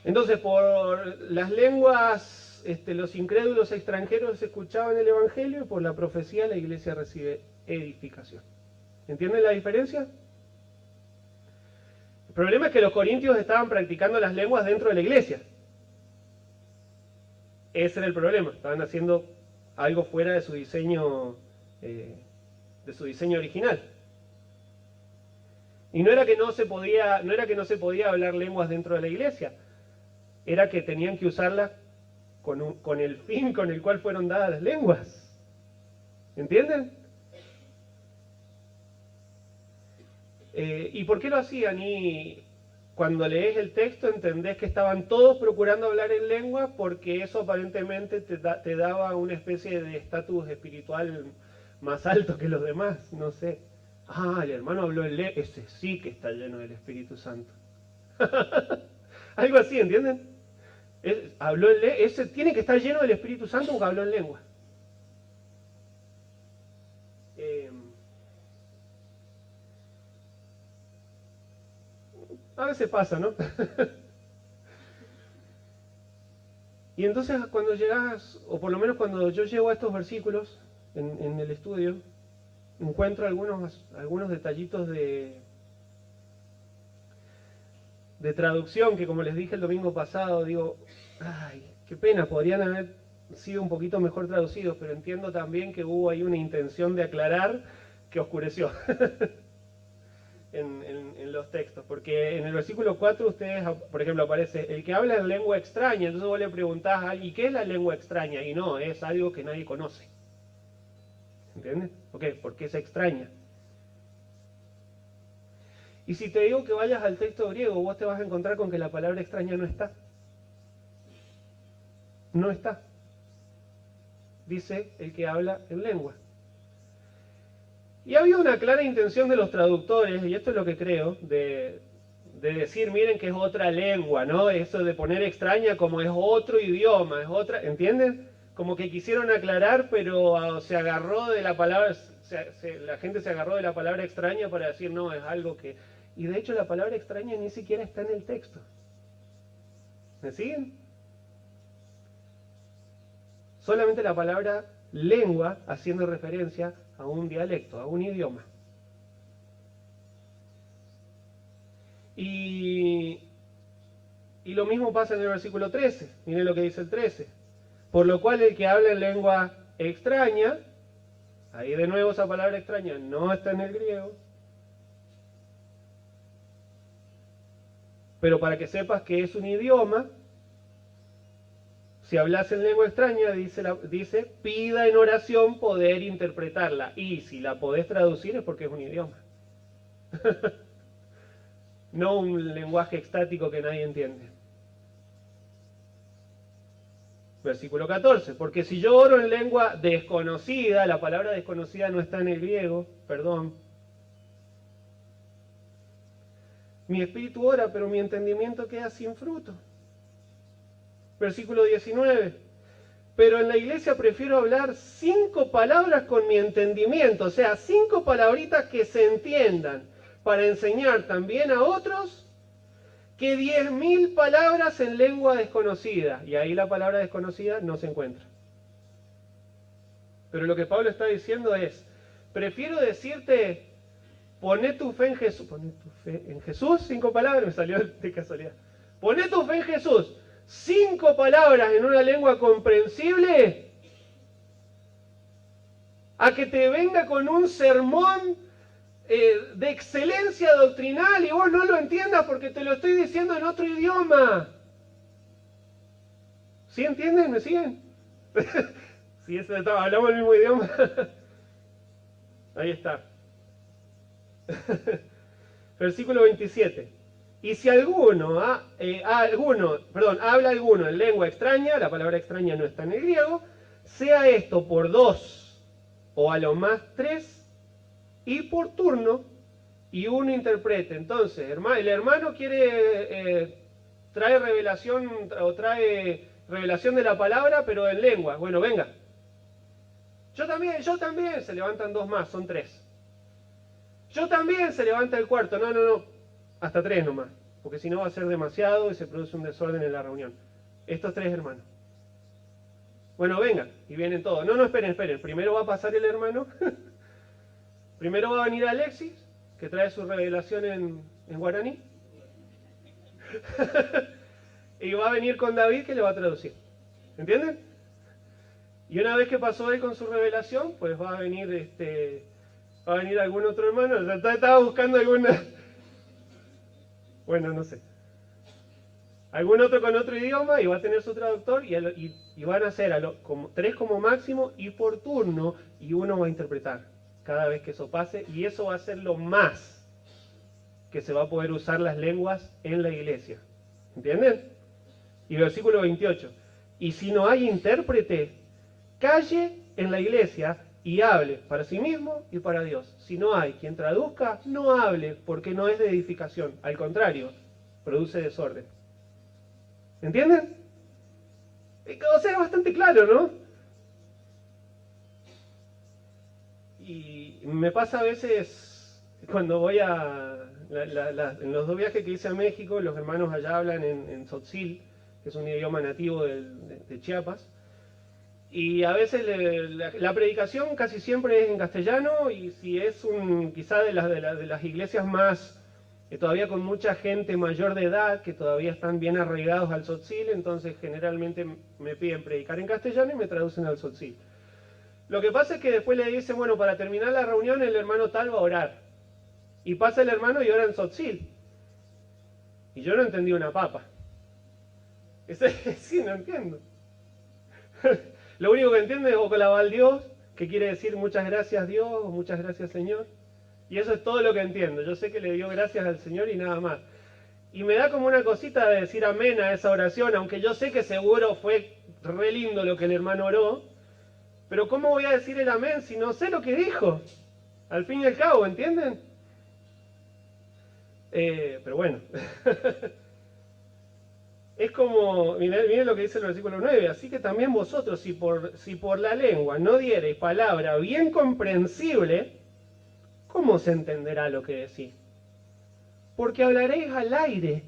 Entonces, por las lenguas, los incrédulos extranjeros escuchaban el Evangelio y por la profecía la iglesia recibe edificación. ¿Entienden la diferencia? El problema es que los corintios estaban practicando las lenguas dentro de la iglesia. Ese era el problema, estaban haciendo algo fuera de su diseño original. Y no era que no se podía hablar lenguas dentro de la iglesia, era que tenían que usarlas con el fin con el cual fueron dadas las lenguas. ¿Entienden? ¿Y por qué lo hacían? Y cuando lees el texto entendés que estaban todos procurando hablar en lengua porque eso aparentemente te daba una especie de estatus espiritual más alto que los demás, no sé. El hermano habló en lengua, ese sí que está lleno del Espíritu Santo. Algo así, ¿entienden? Habló en lengua, ese tiene que estar lleno del Espíritu Santo porque habló en lengua. A veces pasa, ¿no? Y entonces cuando llegas, o por lo menos cuando yo llego a estos versículos en el estudio, encuentro algunos detallitos de traducción que, como les dije el domingo pasado, digo, ay, qué pena, podrían haber sido un poquito mejor traducidos, pero entiendo también que hubo ahí una intención de aclarar que oscureció. En los textos, porque en el versículo 4 ustedes, por ejemplo, aparece el que habla en lengua extraña, entonces vos le preguntás, ¿y qué es la lengua extraña? Y no, es algo que nadie conoce. ¿Entiendes? ¿Por qué es extraña? Y si te digo que vayas al texto griego, vos te vas a encontrar con que la palabra extraña no está. No está. Dice el que habla en lengua. Y había una clara intención de los traductores, y esto es lo que creo, de decir, miren que es otra lengua, ¿no? Eso de poner extraña como es otro idioma, es otra, ¿entienden? Como que quisieron aclarar, pero se agarró de la palabra, la gente se agarró de la palabra extraña para decir, no, es algo que... Y de hecho la palabra extraña ni siquiera está en el texto. ¿Me siguen? Solamente la palabra lengua haciendo referencia a un dialecto, a un idioma. Y lo mismo pasa en el versículo 13. Miren lo que dice el 13. Por lo cual el que habla en lengua extraña, ahí de nuevo esa palabra extraña no está en el griego, pero para que sepas que es un idioma, si hablas en lengua extraña, dice, pida en oración poder interpretarla. Y si la podés traducir es porque es un idioma. No un lenguaje estático que nadie entiende. Versículo 14. Porque si yo oro en lengua desconocida, la palabra desconocida no está en el griego, perdón. Mi espíritu ora, pero mi entendimiento queda sin fruto. Versículo 19. Pero en la iglesia prefiero hablar 5 palabras con mi entendimiento, o sea, 5 palabritas que se entiendan, para enseñar también a otros, que 10.000 palabras en lengua desconocida. Y ahí la palabra desconocida no se encuentra. Pero lo que Pablo está diciendo es, prefiero decirte, poné tu fe en Jesús. Poné tu fe en Jesús, 5 palabras, me salió de casualidad. Poné tu fe en Jesús. 5 palabras en una lengua comprensible, a que te venga con un sermón de excelencia doctrinal y vos no lo entiendas porque te lo estoy diciendo en otro idioma. ¿Sí entienden? ¿Me siguen? Sí, hablamos el mismo idioma. Ahí está. Versículo 27. Y si habla alguno en lengua extraña, la palabra extraña no está en el griego, sea esto por 2 o a lo más 3 y por turno y uno interprete. Entonces, el hermano trae revelación de la palabra, pero en lengua. Bueno, venga. Yo también, se levantan 2 más, son 3. Yo también, se levanta el cuarto. No. Hasta 3 nomás, porque si no va a ser demasiado y se produce un desorden en la reunión. Estos 3 hermanos. Bueno, venga, y vienen todos. No, esperen. Primero va a pasar el hermano. Primero va a venir Alexis, que trae su revelación en guaraní. Y va a venir con David, que le va a traducir. ¿Entienden? Y una vez que pasó él con su revelación, pues va a venir algún otro hermano. Ya estaba buscando alguna... Bueno, no sé. Algún otro con otro idioma y va a tener su traductor y van a ser 3 como máximo y por turno y uno va a interpretar cada vez que eso pase y eso va a ser lo más que se va a poder usar las lenguas en la iglesia. ¿Entienden? Y versículo 28. Y si no hay intérprete, calle en la iglesia y hable para sí mismo y para Dios. Si no hay quien traduzca, no hable, porque no es de edificación. Al contrario, produce desorden. ¿Entienden? O sea, es bastante claro, ¿no? Y me pasa a veces, cuando voy en los 2 viajes que hice a México, los hermanos allá hablan en Tzotzil, que es un idioma nativo de Chiapas. Y a veces la predicación casi siempre es en castellano y si es quizá de las iglesias más, todavía con mucha gente mayor de edad, que todavía están bien arraigados al Tzotzil, entonces generalmente me piden predicar en castellano y me traducen al Tzotzil. Lo que pasa es que después le dicen, bueno, para terminar la reunión el hermano tal va a orar. Y pasa el hermano y ora en Tzotzil. Y yo no entendí una papa. Sí, no entiendo. Lo único que entiendo es Ocolabá al Dios, que quiere decir muchas gracias Dios, o muchas gracias Señor. Y eso es todo lo que entiendo. Yo sé que le dio gracias al Señor y nada más. Y me da como una cosita de decir amén a esa oración, aunque yo sé que seguro fue re lindo lo que el hermano oró. Pero ¿cómo voy a decir el amén si no sé lo que dijo? Al fin y al cabo, ¿entienden? Pero bueno. Es como, miren lo que dice el versículo 9, así que también vosotros, si por la lengua no diereis palabra bien comprensible, ¿cómo se entenderá lo que decís? Porque hablaréis al aire.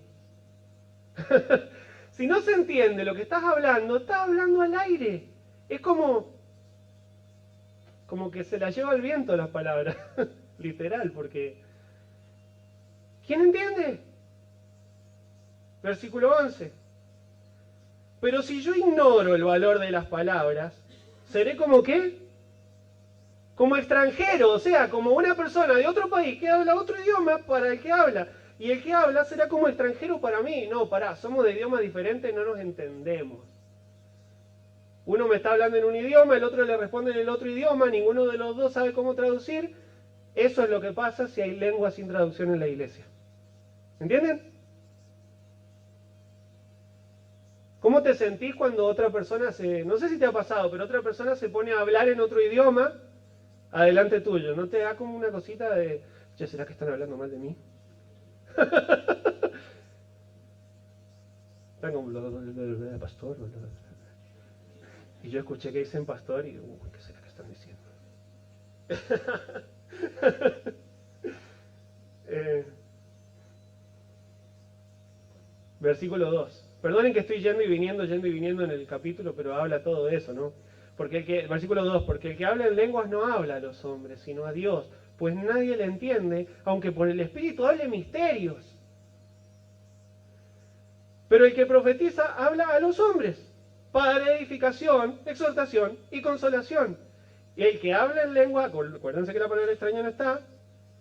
Si no se entiende lo que estás hablando al aire. Es como que se la lleva el viento las palabras, literal, porque ¿quién entiende? Versículo 11. Pero si yo ignoro el valor de las palabras, ¿seré como qué? Como extranjero, o sea, como una persona de otro país que habla otro idioma para el que habla. Y el que habla será como extranjero para mí. No, pará, somos de idiomas diferentes, no nos entendemos. Uno me está hablando en un idioma, el otro le responde en el otro idioma, ninguno de los dos sabe cómo traducir. Eso es lo que pasa si hay lengua sin traducción en la iglesia. ¿Entienden? ¿Cómo te sentís cuando otra persona no sé si te ha pasado, pero otra persona se pone a hablar en otro idioma adelante tuyo? ¿No te da como una cosita de, che, ¿será que están hablando mal de mí? Están como los pastor. Y yo escuché que dicen pastor y, ¿qué será que están diciendo? Versículo 2. Perdonen que estoy yendo y viniendo en el capítulo, pero habla todo eso, ¿no? Versículo 2, porque el que habla en lenguas no habla a los hombres, sino a Dios, pues nadie le entiende, aunque por el Espíritu hable misterios. Pero el que profetiza habla a los hombres, para edificación, exhortación y consolación. Y el que habla en lengua, acuérdense que la palabra extraña no está,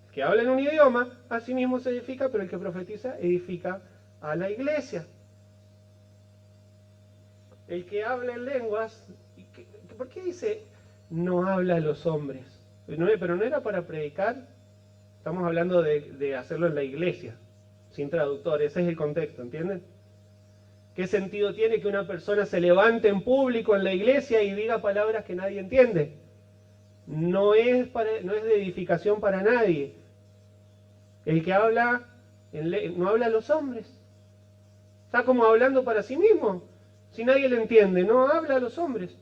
el que habla en un idioma, a sí mismo se edifica, pero el que profetiza edifica a la iglesia. El que habla en lenguas, ¿por qué dice no habla a los hombres? Pero no era para predicar, estamos hablando de hacerlo en la iglesia, sin traductor, ese es el contexto, ¿entienden? ¿Qué sentido tiene que una persona se levante en público en la iglesia y diga palabras que nadie entiende? No es de edificación para nadie. El que habla no habla a los hombres. Está como hablando para sí mismo. Si nadie le entiende, no habla a los hombres.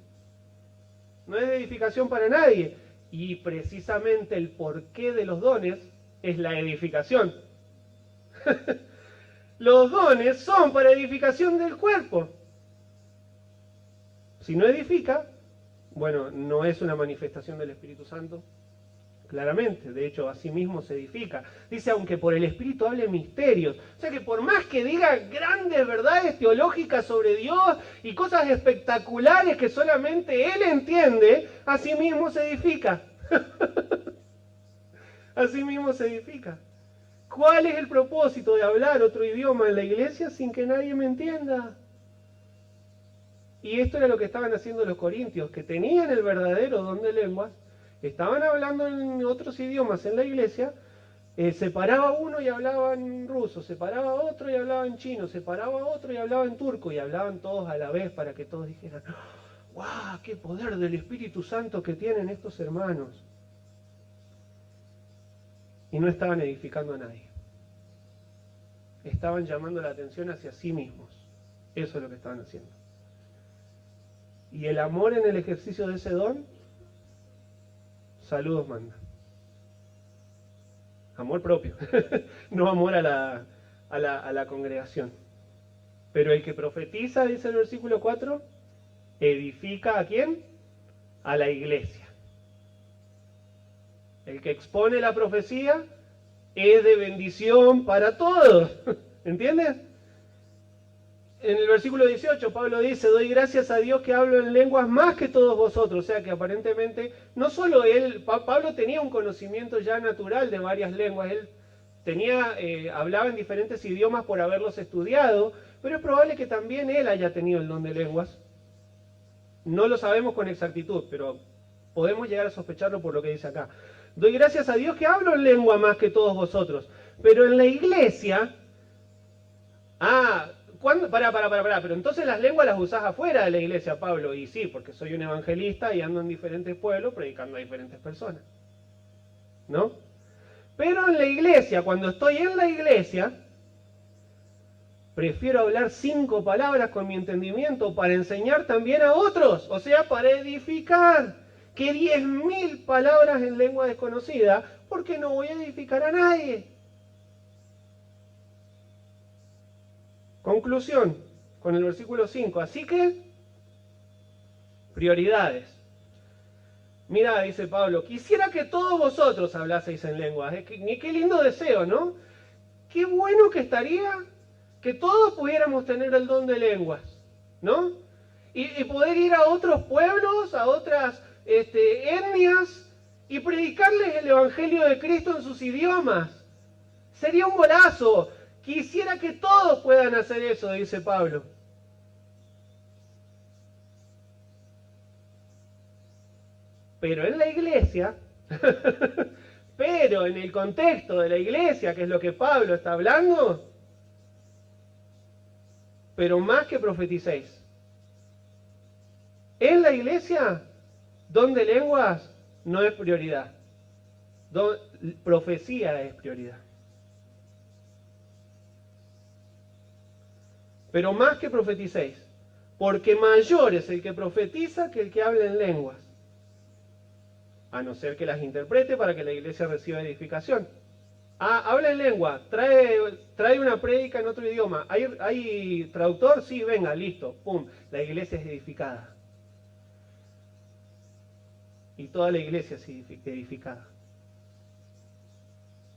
No es de edificación para nadie. Y precisamente el porqué de los dones es la edificación. Los dones son para edificación del cuerpo. Si no edifica, bueno, no es una manifestación del Espíritu Santo, claramente. De hecho, así mismo se edifica. Dice, aunque por el Espíritu hable misterios. O sea que por más que diga grandes verdades teológicas sobre Dios y cosas espectaculares que solamente Él entiende, así mismo se edifica. Así mismo se edifica. ¿Cuál es el propósito de hablar otro idioma en la iglesia sin que nadie me entienda? Y esto era lo que estaban haciendo los corintios, que tenían el verdadero don de lenguas, estaban hablando en otros idiomas en la iglesia, se paraba uno y hablaba en ruso, se paraba otro y hablaba en chino, se paraba otro y hablaba en turco, y hablaban todos a la vez para que todos dijeran, ¡guau! ¡Qué poder del Espíritu Santo que tienen estos hermanos! Y no estaban edificando a nadie. Estaban llamando la atención hacia sí mismos. Eso es lo que estaban haciendo. Y el amor en el ejercicio de ese don, saludos manda. Amor propio, no amor a la congregación. Pero el que profetiza, dice el versículo 4, edifica ¿a quién? A la iglesia. El que expone la profecía es de bendición para todos. ¿Entiendes? En el versículo 18 Pablo dice, doy gracias a Dios que hablo en lenguas más que todos vosotros. O sea que aparentemente, no solo él, Pablo tenía un conocimiento ya natural de varias lenguas, él hablaba en diferentes idiomas por haberlos estudiado, pero es probable que también él haya tenido el don de lenguas. No lo sabemos con exactitud, pero podemos llegar a sospecharlo por lo que dice acá. Doy gracias a Dios que hablo en lengua más que todos vosotros. Pero en la iglesia... pero entonces las lenguas las usás afuera de la iglesia, Pablo. Y sí, porque soy un evangelista y ando en diferentes pueblos predicando a diferentes personas. ¿No? Pero en la iglesia, cuando estoy en la iglesia, Prefiero hablar 5 palabras con mi entendimiento para enseñar también a otros, o sea, para edificar, que 10.000 palabras en lengua desconocida, porque no voy a edificar a nadie. Conclusión, con el versículo 5. Así que, prioridades. Mira, dice Pablo, quisiera que todos vosotros hablaseis en lenguas. Qué lindo deseo, ¿no? Qué bueno que estaría que todos pudiéramos tener el don de lenguas, ¿no? Y poder ir a otros pueblos, a otras etnias, y predicarles el Evangelio de Cristo en sus idiomas. Sería un golazo. Quisiera que todos puedan hacer eso, dice Pablo. Pero en la iglesia, pero en el contexto de la iglesia, que es lo que Pablo está hablando, pero más que profeticéis. En la iglesia, don de lenguas no es prioridad. Profecía es prioridad. Pero más que profeticéis, porque mayor es el que profetiza que el que habla en lenguas, a no ser que las interprete para que la iglesia reciba edificación. Habla en lengua, trae una prédica en otro idioma. ¿Hay traductor? Sí, venga, listo, pum, la iglesia es edificada. Y toda la iglesia es edificada.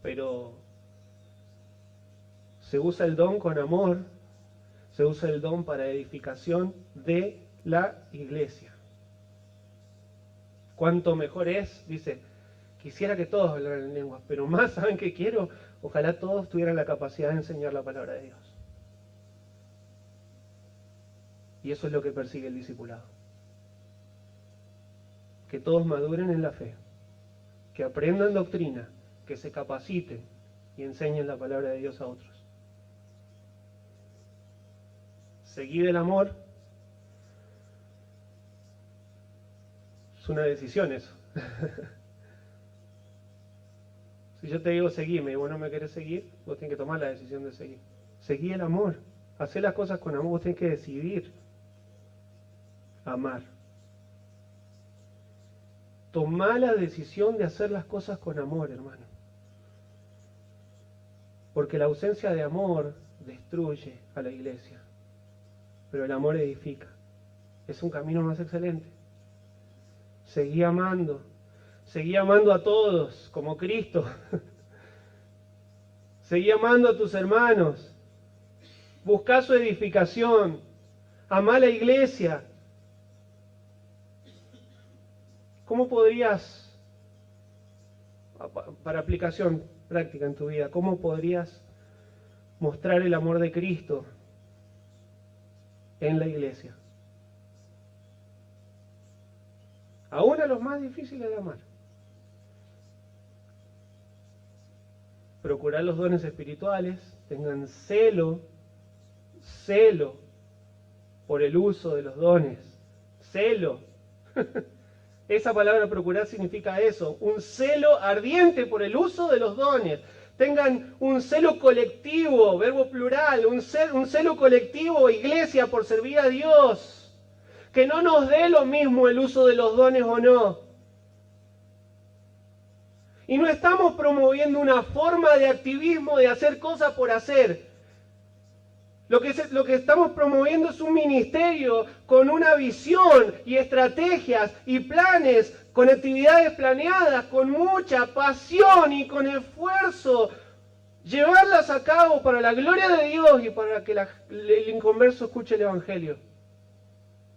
Pero se usa el don con amor, se usa el don para edificación de la iglesia. Cuánto mejor es, dice, quisiera que todos hablaran en lenguas, pero más, ¿saben qué quiero? Ojalá todos tuvieran la capacidad de enseñar la palabra de Dios. Y eso es lo que persigue el discipulado. Que todos maduren en la fe, que aprendan doctrina, que se capaciten y enseñen la palabra de Dios a otros. Seguid el amor. Es una decisión eso. Si yo te digo seguime y vos no me querés seguir, vos tenés que tomar la decisión de seguir. Seguí el amor. Hacer las cosas con amor, vos tenés que decidir amar. Tomá la decisión de hacer las cosas con amor, hermano. Porque la ausencia de amor destruye a la iglesia. Pero el amor edifica. Es un camino más excelente. Seguí amando. Seguí amando a todos como Cristo. Seguí amando a tus hermanos. Buscá su edificación. Amá la iglesia. ¿Cómo podrías, para aplicación práctica en tu vida, cómo podrías mostrar el amor de Cristo en la iglesia? Aún a los más difíciles de amar. Procurar los dones espirituales, tengan celo por el uso de los dones. Celo. Esa palabra procurar significa eso, un celo ardiente por el uso de los dones. Tengan un celo colectivo, verbo plural, un celo colectivo, iglesia, por servir a Dios. Que no nos dé lo mismo el uso de los dones o no. Y no estamos promoviendo una forma de activismo de hacer cosas por hacer. Lo que estamos promoviendo es un ministerio con una visión y estrategias y planes, con actividades planeadas, con mucha pasión y con esfuerzo. Llevarlas a cabo para la gloria de Dios y para que el inconverso escuche el Evangelio.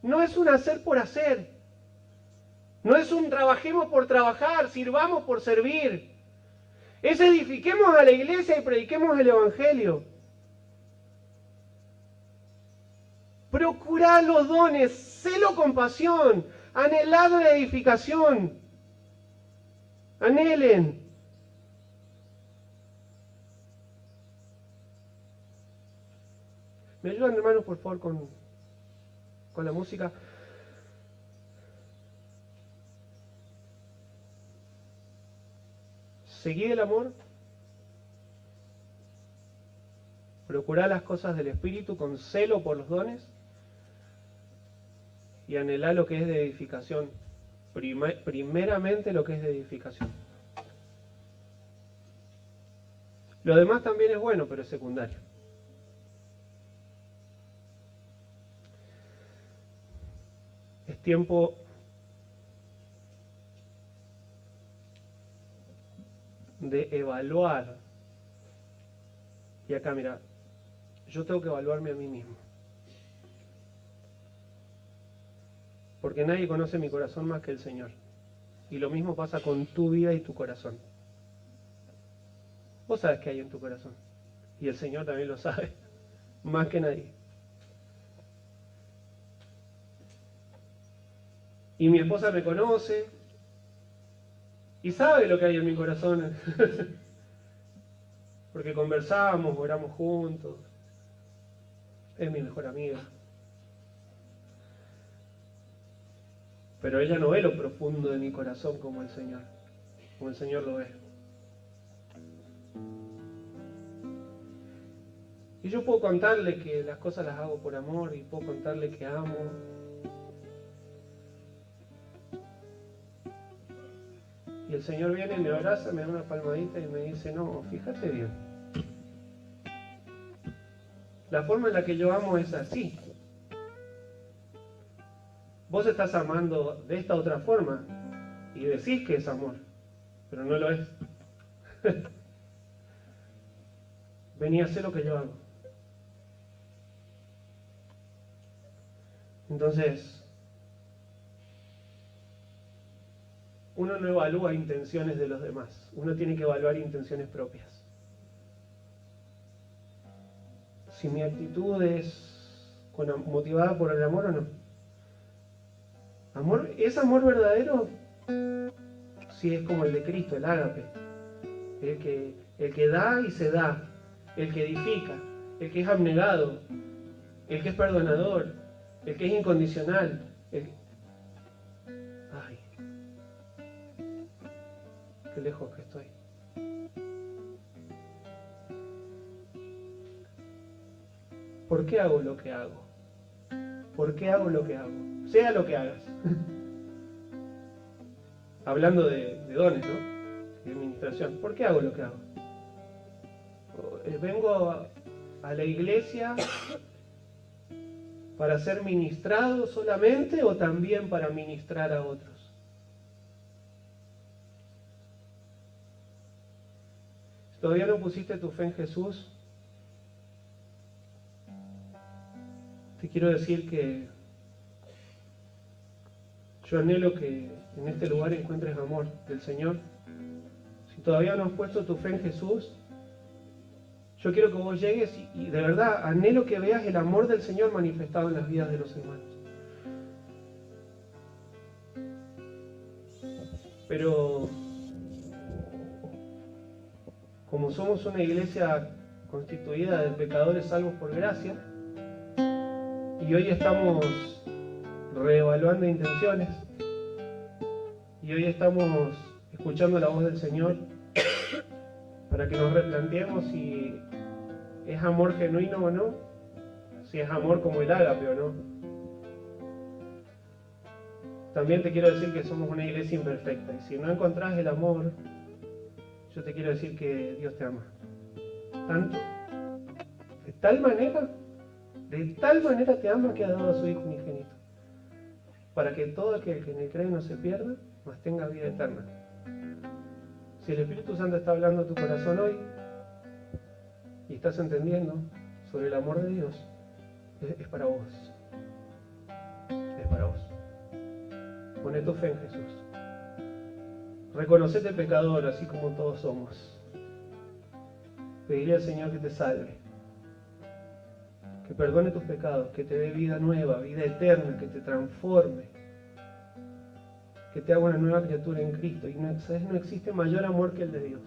No es un hacer por hacer. No es un trabajemos por trabajar, sirvamos por servir. Es edifiquemos a la iglesia y prediquemos el Evangelio. Procurad los dones, celo con pasión, anhelad la edificación. Anhelen. ¿Me ayudan, hermanos, por favor, con la música? Seguid el amor. Procurá las cosas del Espíritu con celo por los dones y anhelá lo que es de edificación. Primeramente lo que es de edificación. Lo demás también es bueno, pero es secundario. Es tiempo de evaluar. Y acá, mira, yo tengo que evaluarme a mí mismo. Porque nadie conoce mi corazón más que el Señor. Y lo mismo pasa con tu vida y tu corazón. Vos sabes qué hay en tu corazón. Y el Señor también lo sabe, más que nadie. Y mi esposa me conoce y sabe lo que hay en mi corazón. Porque conversamos, oramos juntos. Es mi mejor amiga. Pero ella no ve lo profundo de mi corazón como el Señor lo ve. Y yo puedo contarle que las cosas las hago por amor y puedo contarle que amo. Y el Señor viene y me abraza, me da una palmadita y me dice, no, fíjate bien. La forma en la que yo amo es así. Vos estás amando de esta otra forma y decís que es amor, pero no lo es. Vení a hacer lo que yo hago. Entonces, uno no evalúa intenciones de los demás, uno tiene que evaluar intenciones propias. Si mi actitud es motivada por el amor o no. Amor, ¿es amor verdadero? Si es como el de Cristo, el ágape, el que da y se da, el que edifica, el que es abnegado, el que es perdonador, el que es incondicional. Ay, qué lejos que estoy. ¿Por qué hago lo que hago? ¿Por qué hago lo que hago? Sea lo que hagas. Hablando de dones, ¿no? De administración. ¿Por qué hago lo que hago? Vengo a la iglesia para ser ministrado solamente o también para ministrar a otros. Si todavía no pusiste tu fe en Jesús, te quiero decir que yo anhelo que en este lugar encuentres amor del Señor. Si todavía no has puesto tu fe en Jesús, yo quiero que vos llegues y de verdad anhelo que veas el amor del Señor manifestado en las vidas de los hermanos. Pero como somos una iglesia constituida de pecadores salvos por gracia, y hoy estamos reevaluando intenciones, y hoy estamos escuchando la voz del Señor para que nos replanteemos si es amor genuino o no, si es amor como el ágape o no. También te quiero decir que somos una iglesia imperfecta, y si no encontrás el amor, yo te quiero decir que Dios te ama tanto, de tal manera te ama que ha dado a su Hijo unigénito, para que todo aquel que en él cree no se pierda, mas tenga vida eterna. Si el Espíritu Santo está hablando a tu corazón hoy y estás entendiendo sobre el amor de Dios, es para vos. Es para vos. Poné tu fe en Jesús. Reconocete pecador así como todos somos. Pedirle al Señor que te salve, que perdone tus pecados, que te dé vida nueva, vida eterna, que te transforme, que te haga una nueva criatura en Cristo. Y no existe mayor amor que el de Dios.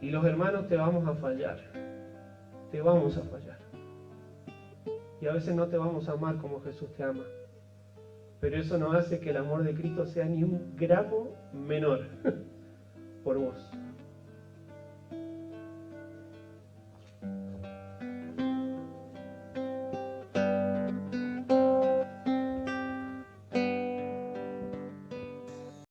Y los hermanos te vamos a fallar. Te vamos a fallar. Y a veces no te vamos a amar como Jesús te ama. Pero eso no hace que el amor de Cristo sea ni un gramo menor por vos.